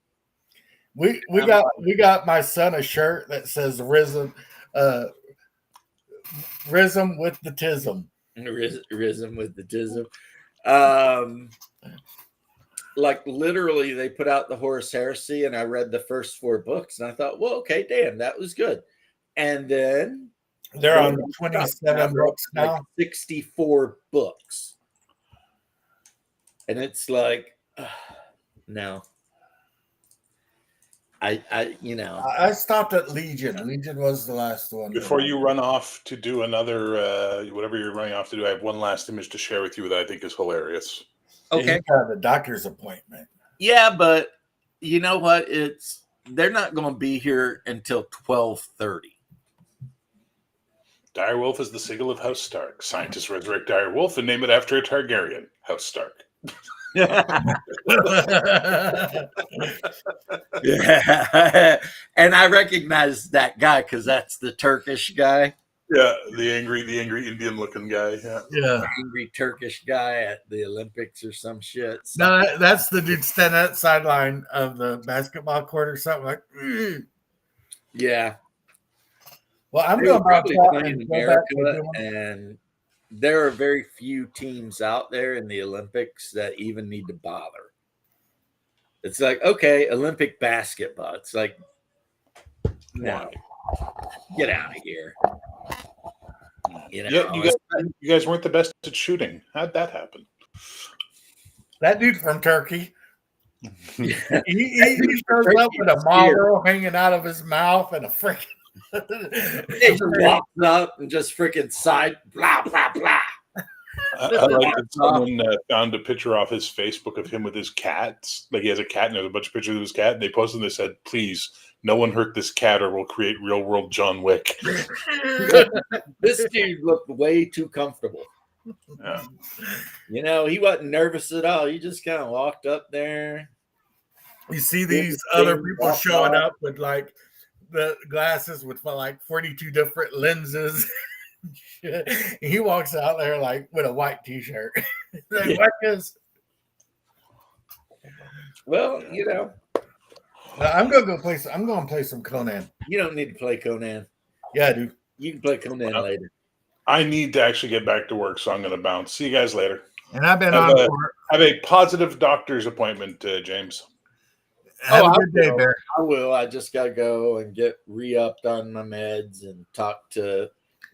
Speaker 3: We got my son a shirt that says "Rhythm with the Tism."
Speaker 1: Rhythm with the tism. Like literally, they put out the Horus Heresy, and I read the first 4 books, and I thought, well, okay, damn, that was good. And then
Speaker 3: they're on 27 books now.
Speaker 1: Like 64 books. And it's like, no. I
Speaker 3: stopped at Legion. Legion was the last one.
Speaker 4: Before you run off to do another, whatever you're running off to do, I have one last image to share with you that I think is hilarious.
Speaker 1: Okay.
Speaker 3: The doctor's appointment.
Speaker 1: Yeah, but you know what? They're not going to be here until 12:30.
Speaker 4: Direwolf is the sigil of House Stark. Scientists resurrect Direwolf and name it after a Targaryen, House Stark.
Speaker 1: Yeah. And I recognize that guy because that's the Turkish guy.
Speaker 4: Yeah, the angry Indian looking guy. Yeah.
Speaker 1: The angry Turkish guy at the Olympics or some shit.
Speaker 3: So. No, that's the dude standing at the sideline of the basketball court or something like.
Speaker 1: Yeah.
Speaker 3: Well, I'm going
Speaker 1: probably play in America, and there are very few teams out there in the Olympics that even need to bother. It's like, okay, Olympic basketball. It's like, no, get out of here. You know,
Speaker 4: yeah, you guys weren't the best at shooting. How'd that happen?
Speaker 3: That dude from Turkey. he shows up with a Marlboro hanging out of his mouth and a freaking.
Speaker 1: He just walks up and just freaking side blah blah blah.
Speaker 4: I like that someone found a picture off his Facebook of him with his cats. Like he has a cat and there's a bunch of pictures of his cat, and they posted and they said, "Please, no one hurt this cat, or we'll create real world John Wick."
Speaker 1: This dude looked way too comfortable.
Speaker 4: Yeah.
Speaker 1: You know, he wasn't nervous at all. He just kind of walked up there.
Speaker 3: You see these other people showing up with like the glasses with like 42 different lenses. He walks out there like with a white t-shirt. Like,
Speaker 1: well, you know,
Speaker 3: I'm gonna play some Conan.
Speaker 1: You don't need to play Conan.
Speaker 3: Yeah, I do.
Speaker 1: You can play Conan later.
Speaker 4: I need to actually get back to work, so I'm going to bounce. See you guys later.
Speaker 3: And I've been
Speaker 4: have a positive doctor's appointment, James.
Speaker 3: Have a good day, Bear.
Speaker 1: I will. I just got to go and get re-upped on my meds and talk to.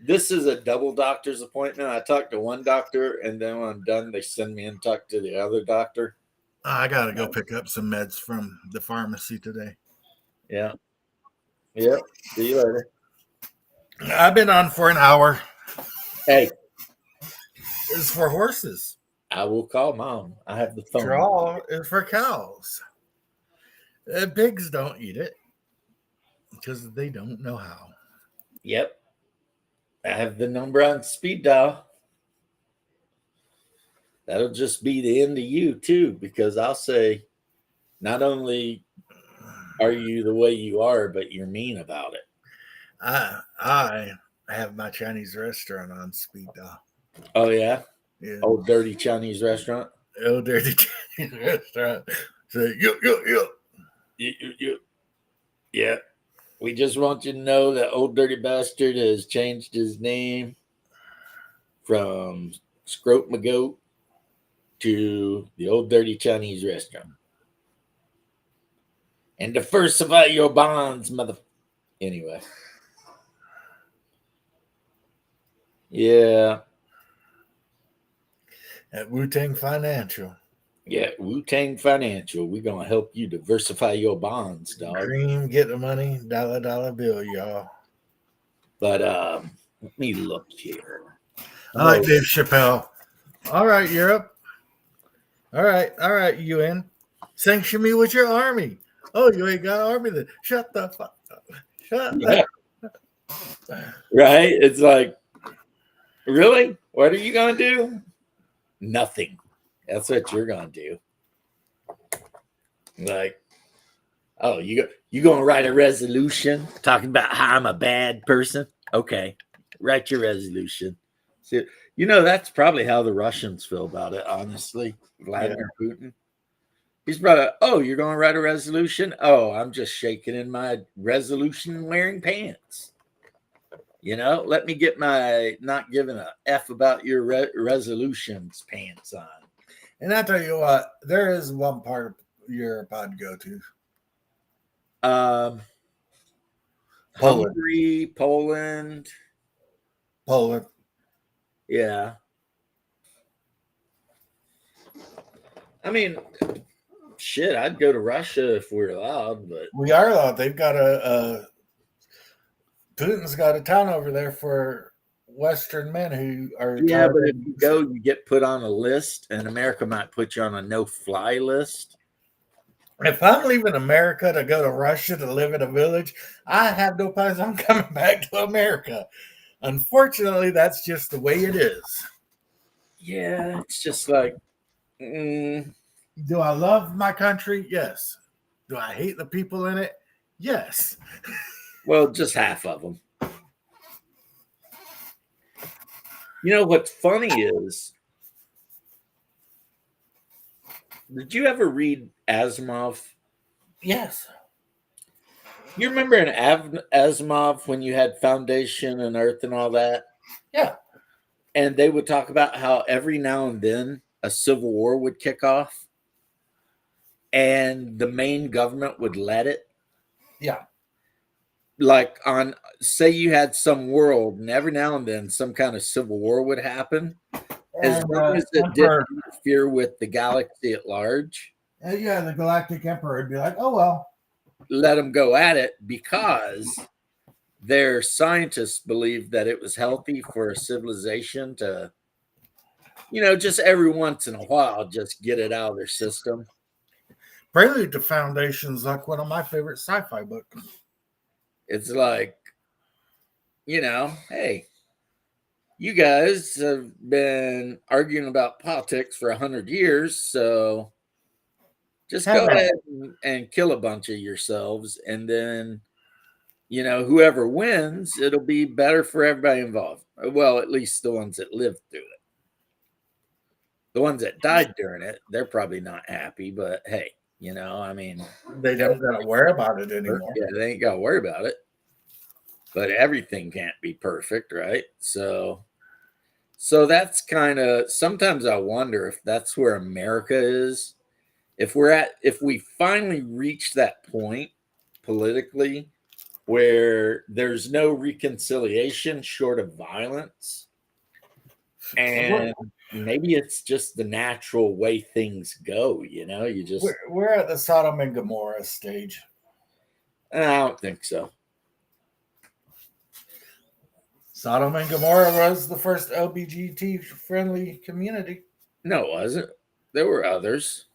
Speaker 1: This is a double doctor's appointment. I talk to one doctor, and then when I'm done, they send me and talk to the other doctor.
Speaker 3: I got to go pick up some meds from the pharmacy today.
Speaker 1: Yeah. Yep. See you later.
Speaker 3: I've been on for an hour.
Speaker 1: Hey.
Speaker 3: It's for horses.
Speaker 1: I will call Mom. I have the phone.
Speaker 3: Draw is for cows. Pigs don't eat it because they don't know how.
Speaker 1: Yep. I have the number on speed dial. That'll just be the end of you too, because I'll say, not only are you the way you are, but you're mean about it.
Speaker 3: I have my Chinese restaurant on speed dial.
Speaker 1: Oh yeah?
Speaker 3: Yeah.
Speaker 1: Old dirty Chinese restaurant.
Speaker 3: Old dirty Chinese restaurant. Say
Speaker 1: Yeah. We just want you to know that old dirty bastard has changed his name from Scrope McGoat to the old dirty Chinese restaurant. And diversify your bonds, mother. Anyway. Yeah.
Speaker 3: At Wu-Tang Financial.
Speaker 1: Yeah, Wu-Tang Financial. We're going to help you diversify your bonds, dog.
Speaker 3: Dream, get the money, dollar bill, y'all.
Speaker 1: But let me look here.
Speaker 3: I like Dave Chappelle. All right, Europe. All right, UN. Sanction me with your army. Oh, you ain't got an army then. Shut the fuck up. Shut up.
Speaker 1: Right? It's like, really? What are you going to do? Nothing. That's what you're going to do. Like, oh, you going to write a resolution talking about how I'm a bad person? Okay, write your resolution. See, you know, that's probably how the Russians feel about it, honestly. Vladimir Putin. He's probably, oh, you're going to write a resolution? Oh, I'm just shaking in my resolution wearing pants. Let me get my not giving a F about your resolutions pants on.
Speaker 3: And I tell you what, there is one part of Europe I'd go to.
Speaker 1: Poland. Hungary, Poland. Yeah. I mean, shit, I'd go to Russia if we're allowed, but
Speaker 3: we are allowed. They've got Putin's got a town over there for Western men who are.
Speaker 1: Yeah, but if you go, you get put on a list, and America might put you on a no-fly list.
Speaker 3: If I'm leaving America to go to Russia to live in a village, I have no plans on coming back to America. Unfortunately, that's just the way it is.
Speaker 1: Yeah, it's just like,
Speaker 3: do I love my country? Yes. Do I hate the people in it? Yes.
Speaker 1: Well, just half of them. What's funny is, did you ever read Asimov?
Speaker 3: Yes.
Speaker 1: You remember in Asimov when you had Foundation and Earth and all that?
Speaker 3: Yeah.
Speaker 1: And they would talk about how every now and then a civil war would kick off and the main government would let it.
Speaker 3: Yeah.
Speaker 1: Like say you had some world and every now and then some kind of civil war would happen. As long as it didn't interfere with the galaxy at large.
Speaker 3: Yeah, the Galactic Emperor would be like, oh, well.
Speaker 1: Let them go at it because their scientists believed that it was healthy for a civilization to, just every once in a while, just get it out of their system.
Speaker 3: Prelude to Foundation's like one of my favorite sci-fi books.
Speaker 1: It's like, hey, you guys have been arguing about politics for 100 years, so just go ahead and kill a bunch of yourselves, and then, whoever wins, it'll be better for everybody involved. Well, at least the ones that lived through it. The ones that died during it, they're probably not happy, but hey, they
Speaker 3: don't got to worry about it anymore.
Speaker 1: Yeah, they ain't got to worry about it. But everything can't be perfect, right? So that's kind of, sometimes I wonder if that's where America is. If we finally reach that point politically where there's no reconciliation short of violence, and maybe it's just the natural way things go, you just
Speaker 3: we're at the Sodom and Gomorrah stage.
Speaker 1: I don't think so.
Speaker 3: Sodom and Gomorrah was the first LGBT friendly community.
Speaker 1: No, it wasn't. There were others.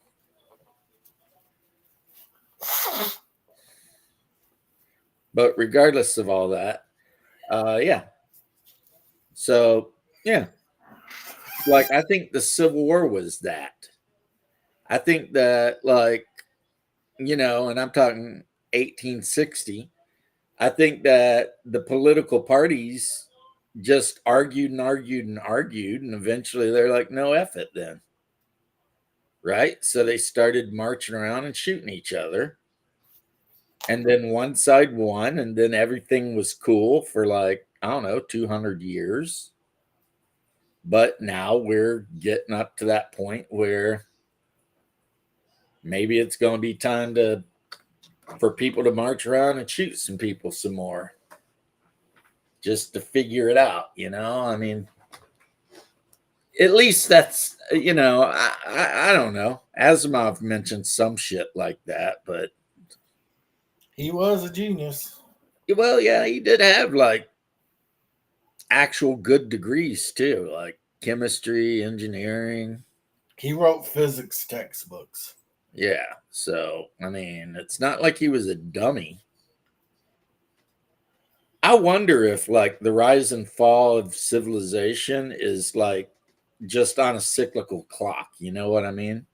Speaker 1: But regardless of all that, yeah. So, yeah. Like, I think the Civil War was that. I think that, and I'm talking 1860, I think that the political parties just argued and argued and argued, and eventually they're like, no, F it then. Right? So they started marching around and shooting each other. And then one side won, and then everything was cool for 200 years. But now we're getting up to that point where maybe it's going to be time for people to march around and shoot some people some more. Just to figure it out, I mean, at least that's, I don't know. Asimov mentioned some shit like that, but
Speaker 3: he was a genius.
Speaker 1: Well, yeah, he did have actual good degrees too, like chemistry, engineering.
Speaker 3: He wrote physics textbooks.
Speaker 1: Yeah, so I mean, it's not like he was a dummy. I wonder if the rise and fall of civilization is just on a cyclical clock. You know what I mean?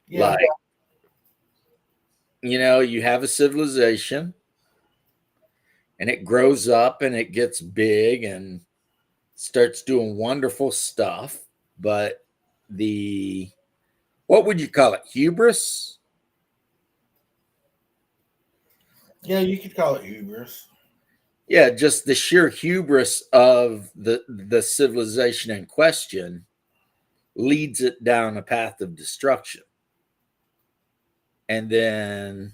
Speaker 3: Yeah.
Speaker 1: You have a civilization and it grows up and it gets big and starts doing wonderful stuff, but the what would you call it? Hubris?
Speaker 3: Yeah, you could call it hubris.
Speaker 1: Yeah, just the sheer hubris of the civilization in question leads it down a path of destruction. And then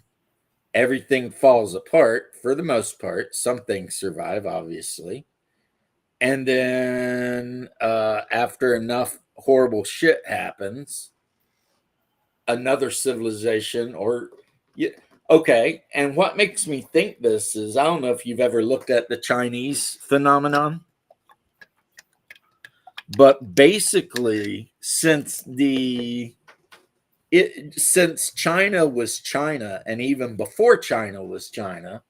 Speaker 1: everything falls apart for the most part. Some things survive, obviously. And then after enough horrible shit happens, another civilization okay. And what makes me think this is, I don't know if you've ever looked at the Chinese phenomenon, but basically since China was China, and even before China was China,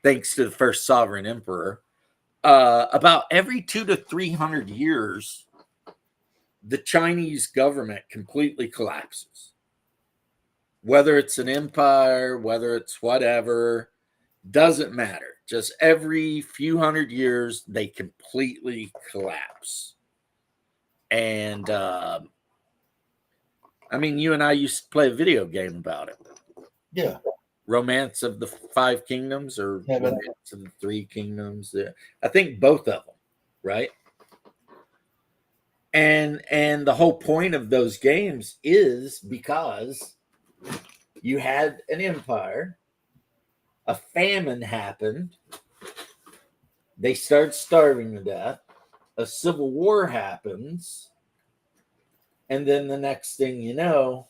Speaker 1: thanks to the first sovereign emperor, about every 200 to 300 years, the Chinese government completely collapses. Whether it's an empire, whether it's whatever, doesn't matter. Just every few hundred years, they completely collapse. And I mean, you and I used to play a video game about it.
Speaker 3: Yeah.
Speaker 1: Romance of the Five Kingdoms, or
Speaker 3: Heaven.
Speaker 1: Romance of the Three Kingdoms. I think both of them, right? And the whole point of those games is because you had an empire, a famine happened, they start starving to death, a civil war happens, and then the next thing you know,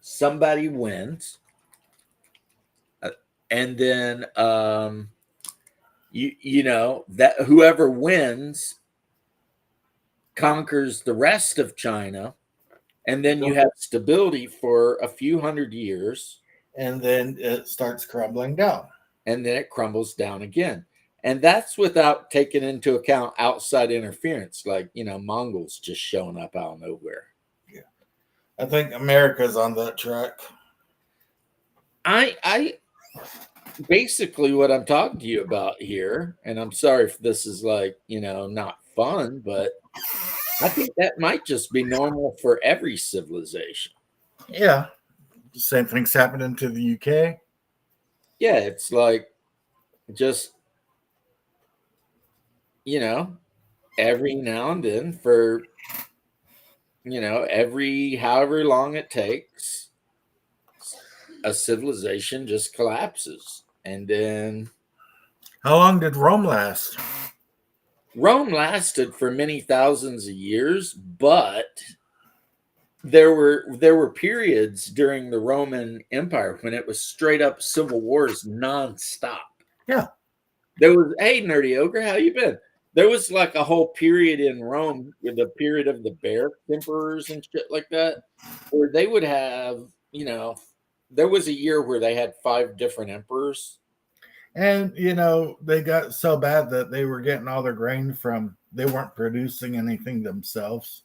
Speaker 1: somebody wins, and then you know that whoever wins conquers the rest of China, and then you have stability for a few hundred years,
Speaker 3: And then it starts crumbling down.
Speaker 1: and then it crumbles down again. And that's without taking into account outside interference, like, you know, Mongols just showing up out of nowhere.
Speaker 3: Yeah. I think America's on that track.
Speaker 1: I basically what I'm talking to you about here, and I'm sorry if this is like, you know, not fun, but I think that might just be normal for every civilization.
Speaker 3: Yeah. The same thing's happening to the UK.
Speaker 1: Yeah, it's like just, you know, every now and then for, you know, every however long it takes, a civilization just collapses. And then
Speaker 3: How long did Rome last?
Speaker 1: Rome lasted for many thousands of years, but there were periods during the Roman Empire when it was straight up civil wars nonstop.
Speaker 3: Yeah.
Speaker 1: There was, hey, Nerdy Ogre, how you been? There was like a whole period in Rome, with the period of the bear emperors and shit like that, where they would have, you know, there was a year where they had 5 different emperors.
Speaker 3: And, you know, they got so bad that they were getting all their grain from, they weren't producing anything themselves.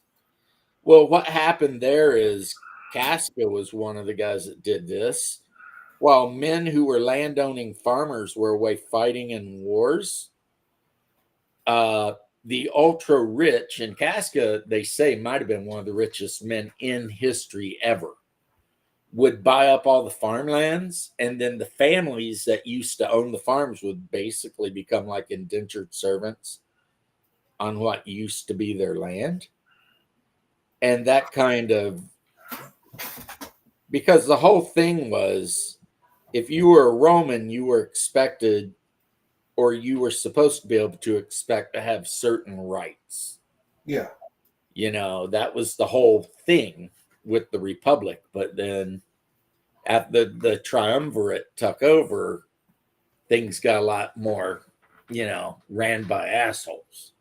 Speaker 1: Well, what happened there is Casca was one of the guys that did this. While men who were landowning farmers were away fighting in wars, the ultra rich, and Casca, they say, might have been one of the richest men in history ever, would buy up all the farmlands, and then the families that used to own the farms would basically become like indentured servants on what used to be their land. And that kind of, because the whole thing was, if you were a Roman, you were expected, or you were supposed to be able to expect to have certain rights.
Speaker 3: Yeah.
Speaker 1: You know, that was the whole thing with the Republic. But then after the triumvirate took over, things got a lot more, you know, ran by assholes.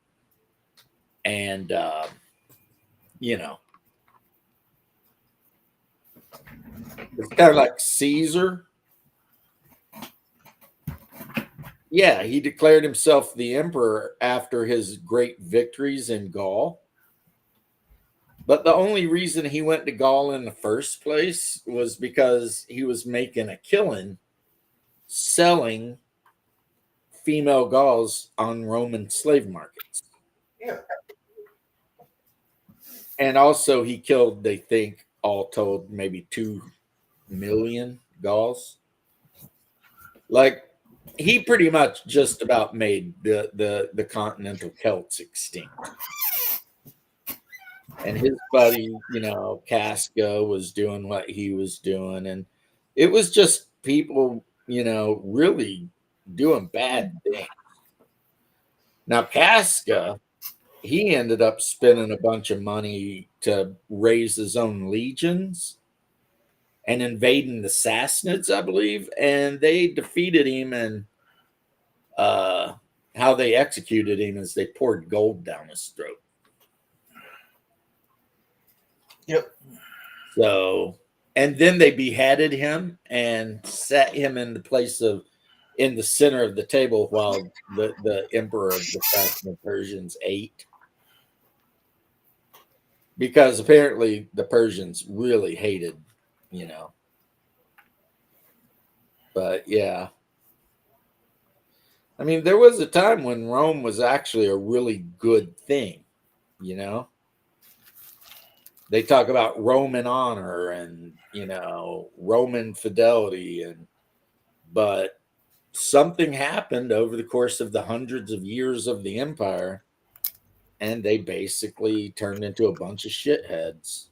Speaker 1: And, you know, it's kind of like Caesar. Yeah, he declared himself the emperor after his great victories in Gaul. But the only reason he went to Gaul in the first place was because he was making a killing selling female Gauls on Roman slave markets.
Speaker 3: Yeah.
Speaker 1: And also, he killed, they think, all told, maybe 2 million Gauls. Like, he pretty much just about made the continental Celts extinct. And his buddy, Casca, was doing what he was doing. And it was just people, really doing bad things. Now, Casca, he ended up spending a bunch of money to raise his own legions and invading the Sassanids, I believe. And they defeated him, and how they executed him is they poured gold down his throat.
Speaker 3: Yep.
Speaker 1: So, and then they beheaded him and sat him in the center of the table while the emperor of the Sassanid Persians ate. Because apparently the Persians really hated, But yeah. I mean, there was a time when Rome was actually a really good thing, They talk about Roman honor and, Roman fidelity, but something happened over the course of the hundreds of years of the empire, and they basically turned into a bunch of shitheads.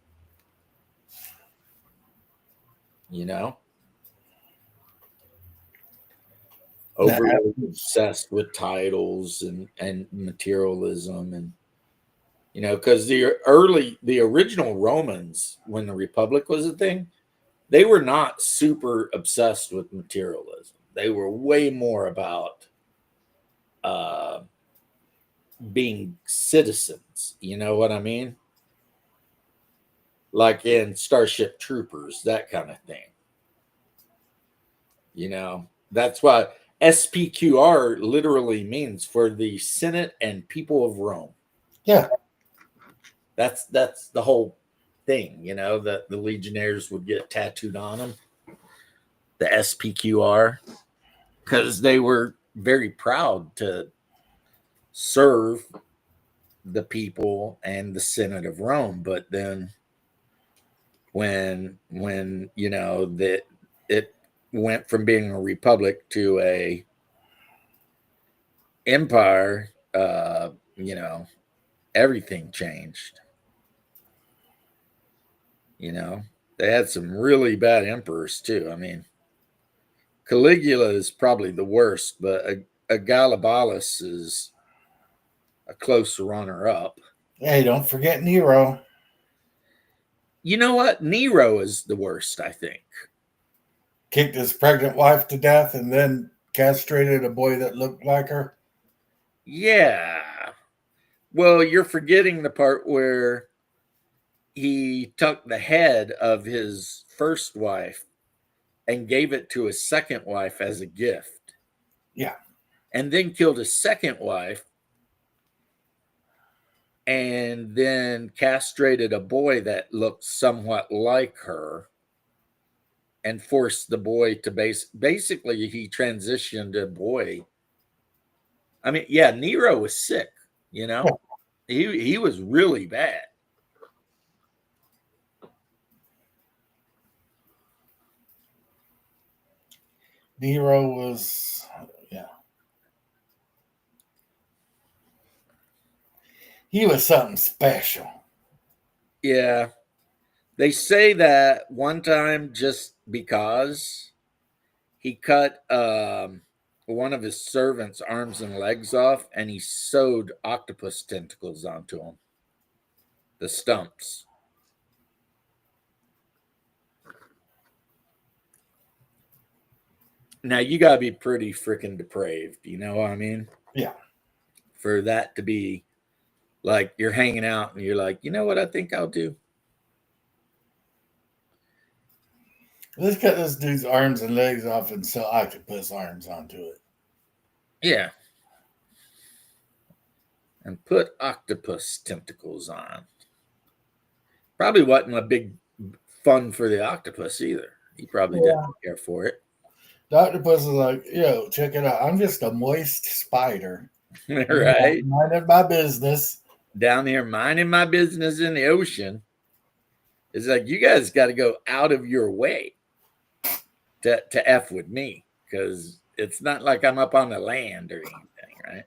Speaker 1: Overly obsessed with titles and materialism, and because the original Romans, when the Republic was a thing, they were not super obsessed with materialism. They were way more about being citizens. You know what I mean? Like in Starship Troopers, that kind of thing. That's why SPQR literally means for the Senate and people of Rome.
Speaker 3: Yeah.
Speaker 1: That's the whole thing, that the legionnaires would get tattooed on them, the SPQR, because they were very proud to serve the people and the Senate of Rome. But then when that it went from being a republic to a empire, everything changed. They had some really bad emperors too. I mean, Caligula is probably the worst, but a Galabalus is a close runner-up.
Speaker 3: Hey, don't forget Nero.
Speaker 1: You know what? Nero is the worst, I think.
Speaker 3: Kicked his pregnant wife to death and then castrated a boy that looked like her.
Speaker 1: Yeah. Well, you're forgetting the part where he took the head of his first wife and gave it to his second wife as a gift.
Speaker 3: Yeah.
Speaker 1: And then killed his second wife and then castrated a boy that looked somewhat like her and forced the boy to basically he transitioned a boy. I mean, yeah, Nero was sick, he was really bad.
Speaker 3: Nero was, he was something special.
Speaker 1: Yeah. They say that one time, just because he cut one of his servants' arms and legs off, and he sewed octopus tentacles onto them, the stumps. Now, you got to be pretty freaking depraved, you know what I mean?
Speaker 3: Yeah.
Speaker 1: For that to be like you're hanging out and you're like, you know what I think I'll do?
Speaker 3: Let's cut this dude's arms and legs off and sew octopus arms onto it.
Speaker 1: Yeah. And put octopus tentacles on. Probably wasn't a big fun for the octopus either. He probably didn't care for it.
Speaker 3: The octopus is like, yo, check it out. I'm just a moist spider.
Speaker 1: Right.
Speaker 3: Minding my business.
Speaker 1: down here minding my business in the ocean. It's like, you guys got to go out of your way to F with me, because it's not like I'm up on the land or anything, right?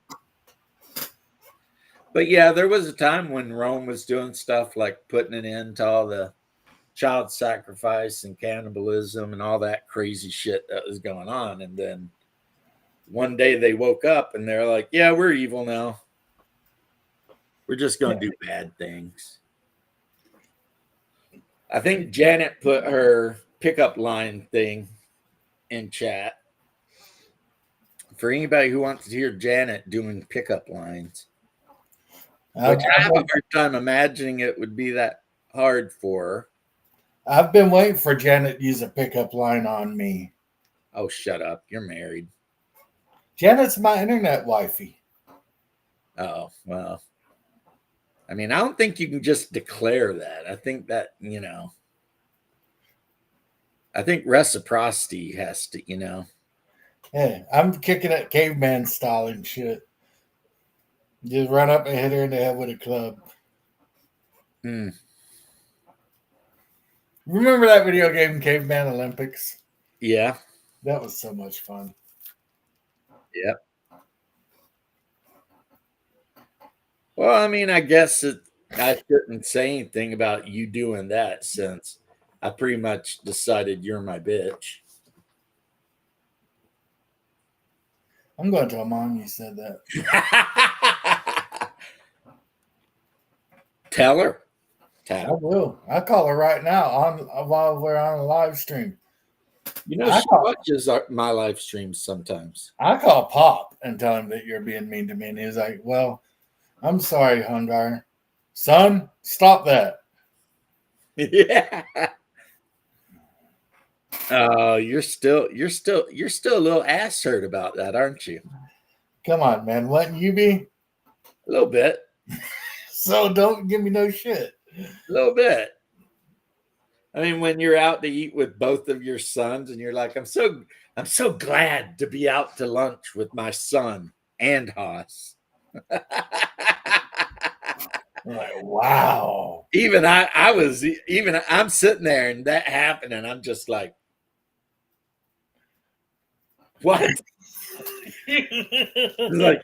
Speaker 1: But yeah, there was a time when Rome was doing stuff like putting an end to all the child sacrifice and cannibalism and all that crazy shit that was going on. And then one day they woke up and they're like, yeah, we're evil now. We're just going to do bad things. I think Janet put her pickup line thing in chat. For anybody who wants to hear Janet doing pickup lines, which I have a hard time imagining it would be that hard for her.
Speaker 3: I've been waiting for Janet to use a pickup line on me.
Speaker 1: Oh, shut up. You're married.
Speaker 3: Janet's my internet wifey.
Speaker 1: Oh, well. I mean, I don't think you can just declare that. I think that, I think reciprocity has to,
Speaker 3: Hey, I'm kicking it caveman style and shit. Just run up and hit her in the head with a club. Remember that video game, Caveman Olympics?
Speaker 1: Yeah.
Speaker 3: That was so much fun.
Speaker 1: Yep. Well, I mean, I guess I shouldn't say anything about you doing that, since I pretty much decided you're my bitch.
Speaker 3: I'm going to tell Mom you said that.
Speaker 1: Tell her.
Speaker 3: I will. I'll call her right now while we're on a live stream.
Speaker 1: She watches my live streams sometimes.
Speaker 3: I call Pop and tell him that you're being mean to me. And he's like, well, I'm sorry, Hungar. Son, stop that.
Speaker 1: Yeah. Oh, you're still a little ass hurt about that, aren't you?
Speaker 3: Come on, man. Wouldn't you be?
Speaker 1: A little bit.
Speaker 3: So don't give me no shit.
Speaker 1: A little bit. I mean, when you're out to eat with both of your sons and you're like, I'm so glad to be out to lunch with my son and Haas.
Speaker 3: Like, wow.
Speaker 1: I'm sitting there and that happened and I'm just like, what?
Speaker 3: Like,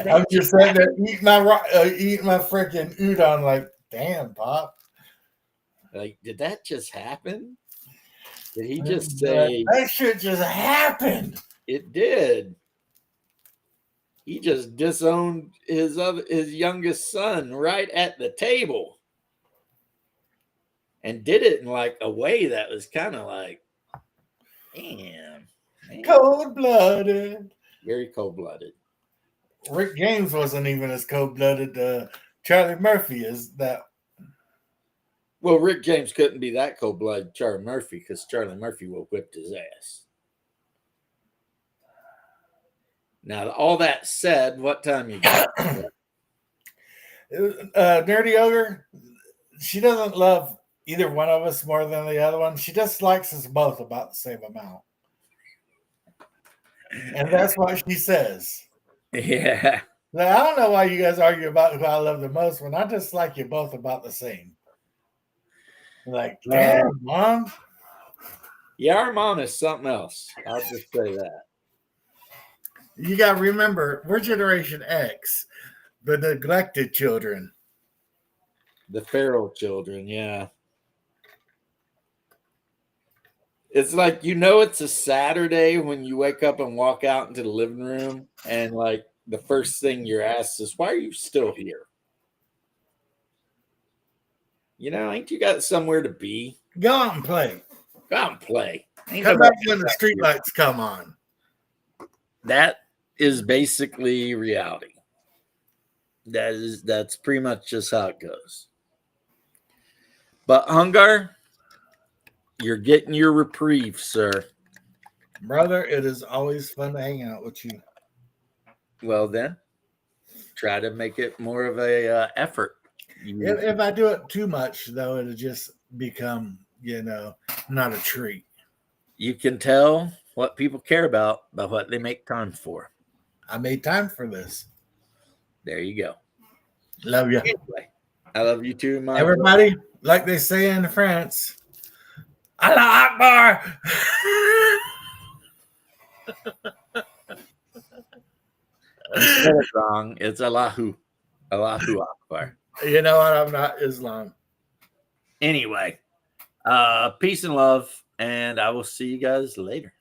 Speaker 3: I'm just sitting there eating my freaking udon. Like, damn, Pop.
Speaker 1: Like, did that just happen? Did he just say
Speaker 3: that shit just happened?
Speaker 1: It did. He just disowned his youngest son right at the table, and did it in like a way that was kind of like, damn,
Speaker 3: cold-blooded.
Speaker 1: Very cold-blooded.
Speaker 3: Rick James wasn't even as cold-blooded. Charlie Murphy is that.
Speaker 1: Well, Rick James couldn't be that cold-blooded Charlie Murphy, because Charlie Murphy will whip his ass. Now, all that said, what time you got?
Speaker 3: Nerdy Ogre, she doesn't love either one of us more than the other one. She just likes us both about the same amount. And that's what she says.
Speaker 1: Yeah.
Speaker 3: Now, I don't know why you guys argue about who I love the most when I just like you both about the same. Like, damn, Mom.
Speaker 1: Yeah, our mom is something else. I'll just say that.
Speaker 3: You got to remember, we're Generation X, the neglected children.
Speaker 1: The feral children, yeah. It's like, it's a Saturday when you wake up and walk out into the living room, and like the first thing you're asked is, why are you still here? Ain't you got somewhere to be?
Speaker 3: Go out and play.
Speaker 1: Go out and play.
Speaker 3: Come back when the streetlights come on.
Speaker 1: That is basically reality. That's pretty much just how it goes. But Hungar, you're getting your reprieve, sir.
Speaker 3: Brother, it is always fun to hang out with you.
Speaker 1: Well then, try to make it more of a effort.
Speaker 3: If I do it too much, though, it'll just become, not a treat.
Speaker 1: You can tell what people care about by what they make time for.
Speaker 3: I made time for this.
Speaker 1: There you go.
Speaker 3: Love you.
Speaker 1: Anyway, I love you too, my
Speaker 3: Everybody, like they say in France, Allah Akbar.
Speaker 1: You said it wrong. It's Allahu Akbar.
Speaker 3: You know what? I'm not Islam.
Speaker 1: Anyway, peace and love, and I will see you guys later.